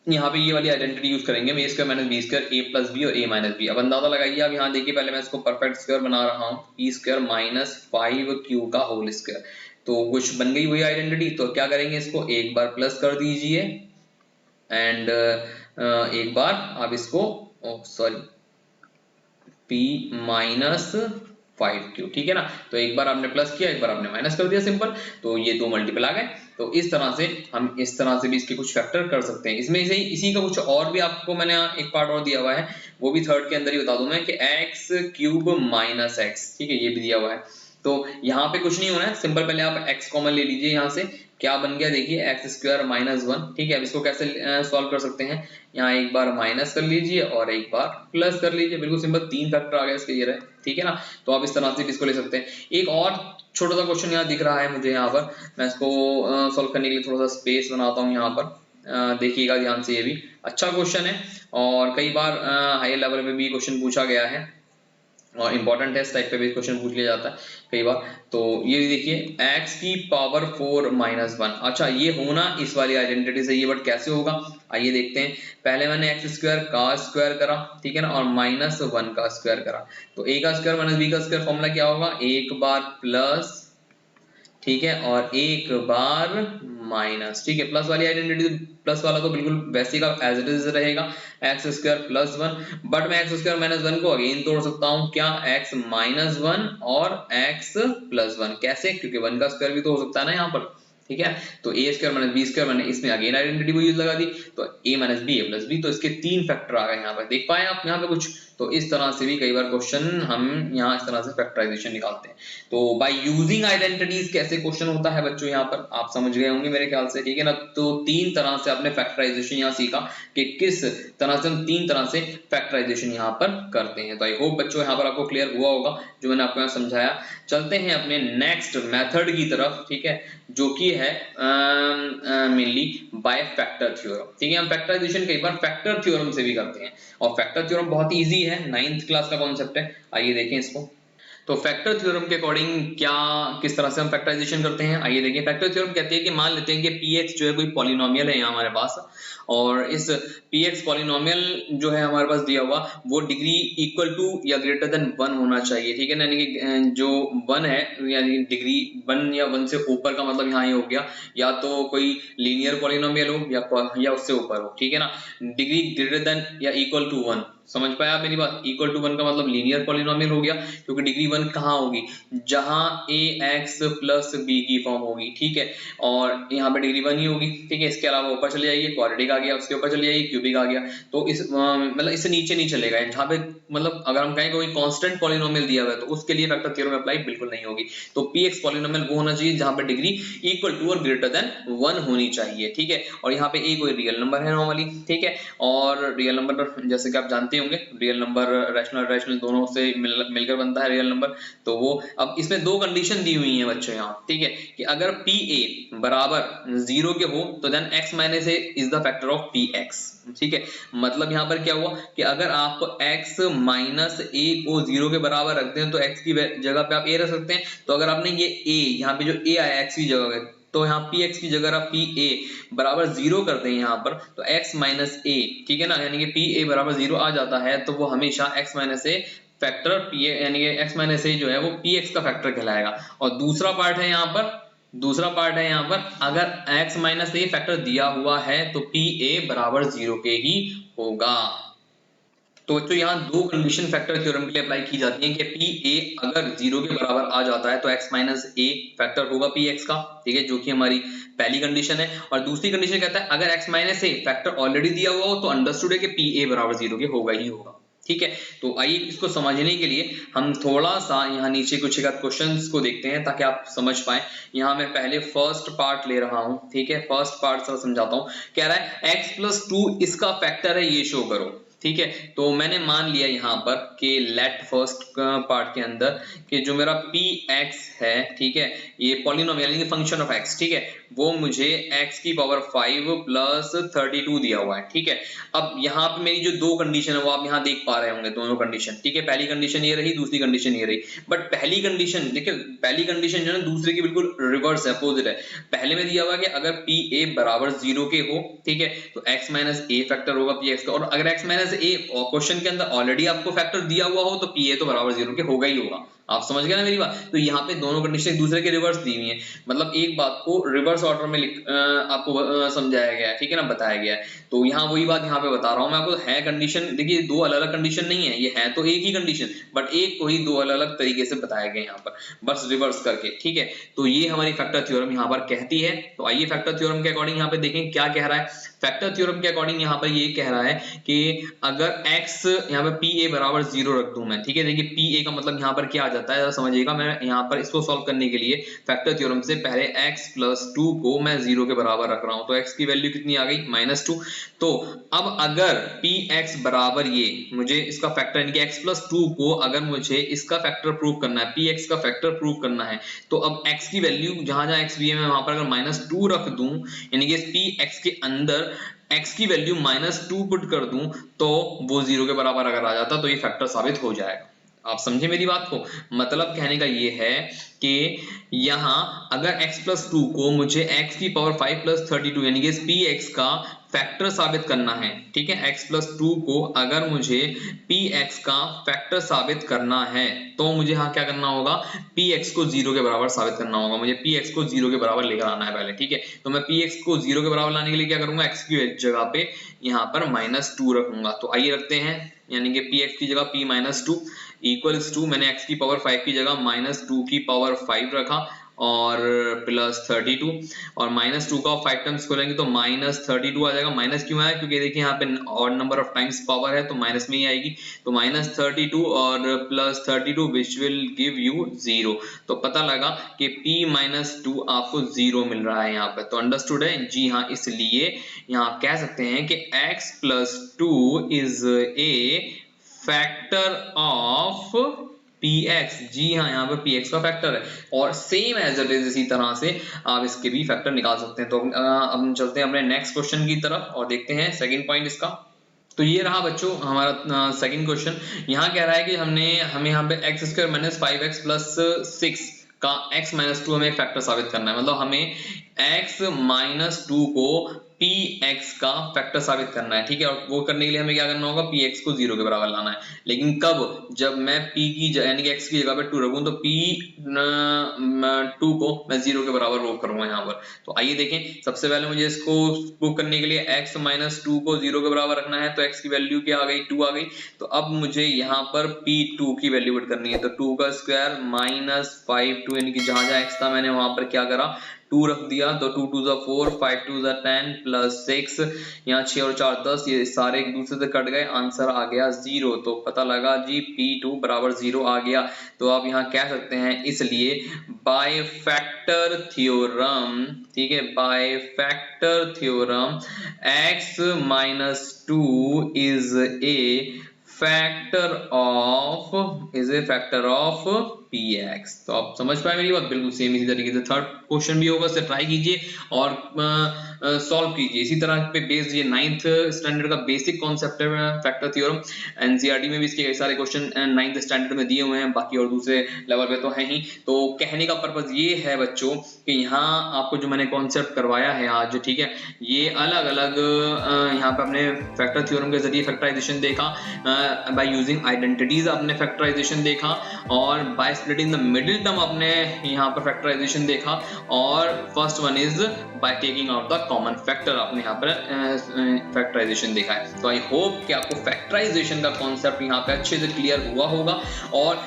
यहाँ पे ये वाली आइडेंटिटी यूज करेंगे, a square minus B square, a plus B और a माइनस बी। अब अंदाजा लगाइए आप, यहाँ देखिए पहले मैं इसको परफेक्ट स्क्वायर बना रहा हूँ, p स्क्वायर माइनस 5q का होल स्क्वायर। तो कुछ बन गई हुई आइडेंटिटी। तो क्या करेंगे, इसको एक बार प्लस कर दीजिए एंड एक बार आप इसको सॉरी p माइनस 5q, ठीक है ना। तो एक बार आपने प्लस किया, एक बार आपने माइनस कर दिया, सिंपल। तो ये दो मल्टीपल आ गए। तो इस तरह से हम इस तरह से भी इसके कुछ फैक्टर कर सकते हैं। इसमें से इसी का कुछ और भी आपको मैंने एक पार्ट और दिया हुआ है, वो भी थर्ड के अंदर ही बता दूं मैं, कि एक्स क्यूब माइनस एक्स, ठीक है, ये भी दिया हुआ है। तो यहाँ पे कुछ नहीं होना है, सिंपल पहले आप x कॉमन ले लीजिए। यहाँ से क्या बन गया, देखिए एक्स स्क्वायर माइनस 1, ठीक है। अब इसको कैसे सॉल्व कर सकते हैं, यहाँ एक बार माइनस कर लीजिए और एक बार प्लस कर लीजिए, बिल्कुल सिंपल, 3 फैक्टर आ गए इसके, ये रहे, ठीक है ना। तो आप इस तरह से इसको ले सकते हैं। एक और छोटा सा क्वेश्चन यहाँ दिख रहा है मुझे, यहाँ पर मैं इसको सॉल्व करने के लिए थोड़ा सा स्पेस बनाता हूँ यहाँ पर। देखिएगा ध्यान से, ये भी अच्छा क्वेश्चन है और कई बार हाई लेवल में भी क्वेश्चन पूछा गया है और इंपॉर्टेंट है, इस टाइप पे भी क्वेश्चन पूछ लिया जाता है कई बार। तो ये देखिए x की पावर 4 माइनस 1, अच्छा ये होना इस वाली आइडेंटिटी से, ये बट कैसे होगा आइए देखते हैं। पहले मैंने x स्क्वायर का स्क्वायर करा, ठीक है ना, और -1 का स्क्वायर करा। तो a का स्क्वायर माइनस b का स्क्वायर फॉर्मूला क्या होगा, एक बार प्लस, ठीक है, और एक बार माइनस, ठीक है। प्लस वाली आइडेंटिटी, प्लस वाला तो बिल्कुल वैसे का एज इट इज रहेगा, x square plus one, but मैं एक्स स्क्वायर माइनस वन को अगेन तोड़ सकता हूँ, क्या, एक्स माइनस वन और एक्स प्लस वन। कैसे? क्योंकि वन का स्क्वायर भी तो हो सकता है ना यहाँ पर, ठीक है। तो ए स्क्वायर माइनस बी स्क्वायर, मैंने इसमें अगेन आइडेंटिटी को यूज लगा दी, तो ए माइनस बी ए प्लस बी, तो इसके 3 फैक्टर आ गए यहाँ पर। देख पाए आप यहाँ पे कुछ? तो इस तरह से भी कई बार क्वेश्चन हम यहाँ इस तरह से फैक्टराइजेशन निकालते हैं। तो बाय यूजिंग आइडेंटिटीज कैसे क्वेश्चन होता है बच्चों, यहाँ पर आप समझ गए होंगे मेरे ख्याल से, ठीक है ना। तो 3 तरह से आपने फैक्टराइजेशन यहाँ सीखा कि किस तरह से हम 3 तरह से फैक्टराइजेशन यहाँ पर करते हैं। तो आई होप बच्चों यहाँ पर आपको क्लियर हुआ होगा जो मैंने आपको यहाँ समझाया। चलते हैं अपने नेक्स्ट मेथड की तरफ, ठीक है, जो कि है मेनली बाय फैक्टर थ्योरम, ठीक है। हम फैक्टराइजेशन कई बार फैक्टर थ्योरम से भी करते हैं, और फैक्टर थ्योरम बहुत इजी है, 9th क्लास का कॉन्सेप्ट है। आइए देखें इसको। तो फैक्टर थ्योरम के अकॉर्डिंग क्या, किस तरह से हम फैक्टराइजेशन करते हैं, आइए देखिए। फैक्टर थ्योरम कहते हैं कि मान लेते हैं कि px जो है कोई पॉलिनोमियल है यहाँ हमारे पास, और इस px पॉलिनोमियल जो है हमारे पास दिया हुआ, वो डिग्री इक्वल टू या ग्रेटर देन 1 होना चाहिए, ठीक है ना। यानी कि जो 1 है, यानी डिग्री 1 या 1 से ऊपर का मतलब यहाँ ये हो गया, या तो कोई लीनियर पॉलिनोमियल हो या उससे ऊपर हो, ठीक है ना। डिग्री ग्रेटर देन या इक्वल टू 1, समझ पाया आप मेरी बात। इक्वल टू 1 का मतलब लीनियर पॉलिनोमियल हो गया, क्योंकि डिग्री 1 कहाँ होगी, जहां ax प्लस b की फॉर्म होगी, ठीक है, और यहाँ पे डिग्री 1 ही होगी, ठीक है। इसके अलावा ऊपर चले जाइए, क्वाड्रेटिक आ गया, उसके ऊपर चले जाइए, क्यूबिक आ गया, तो इस मतलब इससे नीचे नहीं चलेगा, जहाँ पे मतलब अगर हम कहें कोई कांस्टेंट पॉलिनोमियल दिया हुआ है तो उसके लिए फैक्टर थ्योरम अप्लाई बिल्कुल नहीं होगी। तो px पॉलिनोमियल वो होना चाहिए जहां पे डिग्री इक्वल टू और ग्रेटर देन 1 होनी चाहिए, ठीक है। और यहाँ पे a कोई रियल नंबर है नॉर्मली, ठीक है, और रियल नंबर जैसे कि आप जानते होंगे, रियल नंबर रैशनल दोनों से मिलकर बनता है रियल नंबर। तो वो अब इसमें 2 कंडीशन दी हुई हैं बच्चों यहाँ, ठीक है, कि अगर pa बराबर 0 के हो तो then x minus a is the factor of px, ठीक है। मतलब यहाँ पर क्या हुआ कि अगर आप x माइनस a को 0 के बराबर रखते हैं तो x की जगह पे आप a रख सकते हैं। तो अगर आपने ये a, यहाँ पे जो a आया x की जगह, तो यहाँ px की जगह आप pa बराबर 0 करते हैं यहाँ पर, तो x माइनस a, ठीक है ना, यानी कि pa बराबर 0 आ जाता है, तो वो हमेशा x minus a factor pa, यानी कि x माइनस a जो है वो px का फैक्टर कहलाएगा। और दूसरा पार्ट है यहाँ पर, अगर x माइनस a फैक्टर दिया हुआ है तो pa बराबर 0 के ही होगा। तो यहाँ 2 कंडीशन फैक्टर थ्योरम के लिए अप्लाई की जाती है कि pa अगर 0 के बराबर आ जाता है तो x माइनस a फैक्टर होगा px का, ठीक है, जो कि हमारी पहली कंडीशन है। और दूसरी कंडीशन कहता है अगर x minus a factor already दिया हुआ हो तो अंडरस्टूड है कि pa बराबर 0 के होगा ही होगा, ठीक है। तो आइए इसको समझने के लिए हम थोड़ा सा यहाँ नीचे कुछ एक क्वेश्चंस को देखते हैं ताकि आप समझ पाए। यहाँ मैं पहले फर्स्ट पार्ट ले रहा हूँ, ठीक है, फर्स्ट पार्ट से समझाता हूँ। कह रहा है x प्लस 2 इसका फैक्टर है, ये शो करो, ठीक है। तो मैंने मान लिया यहाँ पर कि लेट फर्स्ट पार्ट के अंदर कि जो मेरा px है, ठीक है, ये पॉलिनोमियल यानी कि फंक्शन ऑफ x, ठीक है, वो मुझे x की पावर 5 प्लस 32 दिया हुआ है, ठीक है। अब यहाँ पे मेरी जो 2 कंडीशन है वो आप यहाँ देख पा रहे होंगे, दोनों कंडीशन, ठीक है। पहली कंडीशन ये रही, दूसरी कंडीशन ये रही, बट पहली कंडीशन देखिए, पहली कंडीशन जो है दूसरे की बिल्कुल रिवर्स है, अपोजिट है। पहले में दिया हुआ कि अगर pa बराबर 0 के हो, ठीक है, तो x माइनस a फैक्टर होगा px का, और अगर x माइनस a क्वेश्चन के अंदर ऑलरेडी आपको फैक्टर दिया हुआ हो तो pa तो बराबर 0 के होगा ही होगा। आप समझ गए ना मेरी बात। तो यहाँ पे दोनों कंडीशन एक दूसरे के रिवर्स दी हुई है, मतलब एक बात को रिवर्स ऑर्डर में आपको समझाया गया है, ठीक है ना, बताया गया है। तो यहाँ वही बात यहाँ पे बता रहा हूँ मैं आपको। है कंडीशन, देखिए 2 अलग अलग कंडीशन नहीं है, ये है तो एक ही कंडीशन, बट एक को ही 2 अलग अलग तरीके से बताया गया यहाँ पर, बस रिवर्स करके, ठीक है। तो ये हमारी फैक्टर थ्योरम यहाँ पर कहती है। तो आइए फैक्टर थ्योरम के अकॉर्डिंग यहाँ पे देखें क्या कह रहा है। फैक्टर थ्योरम के अकॉर्डिंग यहाँ पर ये कह रहा है कि अगर x यहाँ पे pa बराबर 0 रख दूं मैं, ठीक है, देखिए pa का मतलब यहाँ पर क्या आ जाता है समझिएगा। मैं यहाँ पर इसको सॉल्व करने के लिए फैक्टर थ्योरम से पहले x प्लस 2 को मैं 0 के बराबर रख रहा हूँ, तो x की वैल्यू कितनी आ गई, -2। तो अब अगर px बराबर ये मुझे इसका फैक्टर यानी कि x प्लस 2 को अगर मुझे इसका फैक्टर प्रूव करना है, px का फैक्टर प्रूव करना है, तो अब x की वैल्यू जहां जहां x भी है मैं वहां पर अगर -2 रख दूं, यानी कि px के अंदर x की वैल्यू -2 पुट कर दूं, तो वो 0 के बराबर अगर आ जाता तो ये फैक्टर साबित हो जाएगा। आप समझे मेरी बात को। मतलब कहने का ये है कि यहाँ अगर x प्लस 2 को मुझे x की पावर 5 प्लस 32 यानी कि px का फैक्टर साबित करना है, ठीक है, x प्लस 2 को अगर मुझे px का फैक्टर साबित करना है तो मुझे यहाँ क्या करना होगा, px को 0 के बराबर साबित करना होगा। मुझे px को 0 के बराबर लेकर आना है पहले, ठीक है। तो मैं px को 0 के बराबर लाने के लिए क्या करूंगा, x की जगह पे यहाँ पर -2 रखूंगा। तो आइए रखते हैं, यानी कि px की जगह p - 2 इक्वल्स टू, मैंने x की पावर 5 की जगह -2 की पावर 5 रखा और प्लस 32, और -2 का 5 टाइम्स खोलेंगे तो -32 आ जाएगा। माइनस क्यों आया, क्योंकि देखिए यहाँ पे odd number of times power है तो माइनस में ही आएगी। तो -32 और plus 32 which will give you 0। तो पता लगा कि p - 2 आपको 0 मिल रहा है यहाँ पे। तो अंडरस्टूड है जी हाँ, इसलिए यहाँ कह सकते हैं कि x + 2 is a factor of px। जी हाँ, यहाँ पे px का फैक्टर है और सेम एज इट इज इसी तरह से आप इसके भी फैक्टर निकाल सकते हैं। तो अब हम चलते हैं अपने नेक्स्ट क्वेश्चन की तरफ और देखते हैं सेकंड पॉइंट इसका। तो ये रहा बच्चों हमारा सेकंड क्वेश्चन। यहाँ कह रहा है कि हमें यहाँ पे x² - 5x + 6 का x - 2 हमें एक फैक्टर साबित करना है। मतलब हमें x - 2 को px का फैक्टर साबित करना है, ठीक है। और वो करने के लिए हमें क्या करना होगा, px को 0 के बराबर लाना है। लेकिन कब, जब मैं p की यानी कि x की जगह पे 2 रखूं तो p2 को मैं 0 के बराबर वो करूंगा यहाँ पर। तो आइए देखें, सबसे पहले मुझे इसको प्रूव करने के लिए x - 2 को 0 के बराबर रखना है। तो x की वैल्यू क्या आ गई, 2 आ गई। तो अब मुझे यहाँ पर p2 की वैल्यू पुट करनी है। तो 2 का स्क्वायर -5 2, यानी कि जहां जहां x था मैंने वहां पर क्या करा, 2 रख दिया। तो 2 × 2 = 4, 5 × 2 = 10 प्लस 6, यहाँ 6 और 4 10, ये सारे एक दूसरे से कट गए, आंसर आ गया 0। तो पता लगा जी p2 बराबर 0 आ गया। तो आप यहाँ कह सकते हैं, इसलिए बाय फैक्टर थ्योरम, ठीक है, by factor theorem x - 2 is a factor of px। तो आप समझ पाए मेरी बात, बिल्कुल सेम इसी तरीके से थर्ड क्वेश्चन भी होगा, इसे ट्राई कीजिए और सॉल्व कीजिए। इसी तरह पे बेस्ड ये 9th स्टैंडर्ड का बेसिक कॉन्सेप्ट है फैक्टर थ्योरम। एनसीईआरटी में भी इसके कई सारे क्वेश्चन 9th स्टैंडर्ड में दिए हुए हैं, बाकी और दूसरे लेवल पे तो है ही। तो कहने का पर्पस ये है बच्चों कि यहाँ आपको जो मैंने कॉन्सेप्ट करवाया है आज, ठीक है, ये अलग अलग यहाँ पे अपने फैक्टर थ्योरम के जरिए फैक्टराइजेशन देखा, बाय यूजिंग आइडेंटिटीज आपने फैक्टराइजेशन देखा, और bye splitting the middle term आपने यहाँ पर फैक्टराइजेशन देखा, और first one is by taking out the common factor आपने यहाँ पर फैक्टराइजेशन देखा है। तो आई होप कि आपको फैक्टराइजेशन का कॉन्सेप्ट यहाँ पे अच्छे से क्लियर हुआ होगा और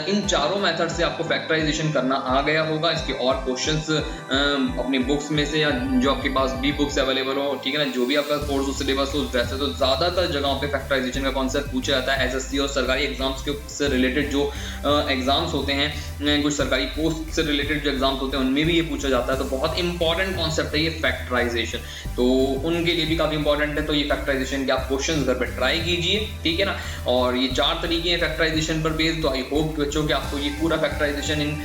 इन चारों मेथड से आपको फैक्टराइजेशन करना आ गया होगा। इसके और क्वेश्चंस अपनी बुक्स में से या जो आपके पास भी बुक्स अवेलेबल हो, ठीक है ना, जो भी आपका कोर्स सिलेबस हो, वैसे तो ज्यादातर जगहों पे फैक्टराइजेशन का कॉन्सेप्ट पूछा जाता है। एसएससी और सरकारी एग्जाम्स के से रिलेटेड जो एग्जाम्स होते हैं, कुछ सरकारी पोस्ट से रिलेटेड जो एग्जाम्स होते हैं उनमें भी ये पूछा जाता है। तो बहुत इंपॉर्टेंट कॉन्सेप्ट है ये फैक्टराइजेशन, तो उनके लिए भी काफी इंपॉर्टेंट है। तो ये फैक्टराइजेशन के आप क्वेश्चन घर पर ट्राई कीजिए, ठीक है ना। और ये 4 तरीके हैं फैक्टराइजेशन पर बेस्ड। तो आई होप बच्चों कि आपको ये पूरा फैक्टराइजेशन इन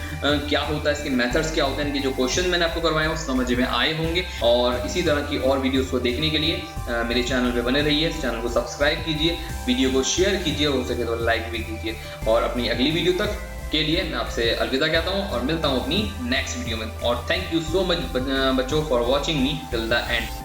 क्या होता है, इसके मेथड्स क्या होते हैं, इनके जो क्वेश्चन मैंने आपको करवाए वो समझ में आए होंगे। और इसी तरह की और वीडियोस को देखने के लिए मेरे चैनल पे बने रहिए, इस चैनल को सब्सक्राइब कीजिए, वीडियो को शेयर कीजिए, हो सके तो लाइक भी कीजिए। और अपनी अगली वीडियो तक के लिए मैं आपसे अलविदा कहता हूँ और मिलता हूँ अपनी नेक्स्ट वीडियो में। और थैंक यू सो मच बच्चों for watching me till the end.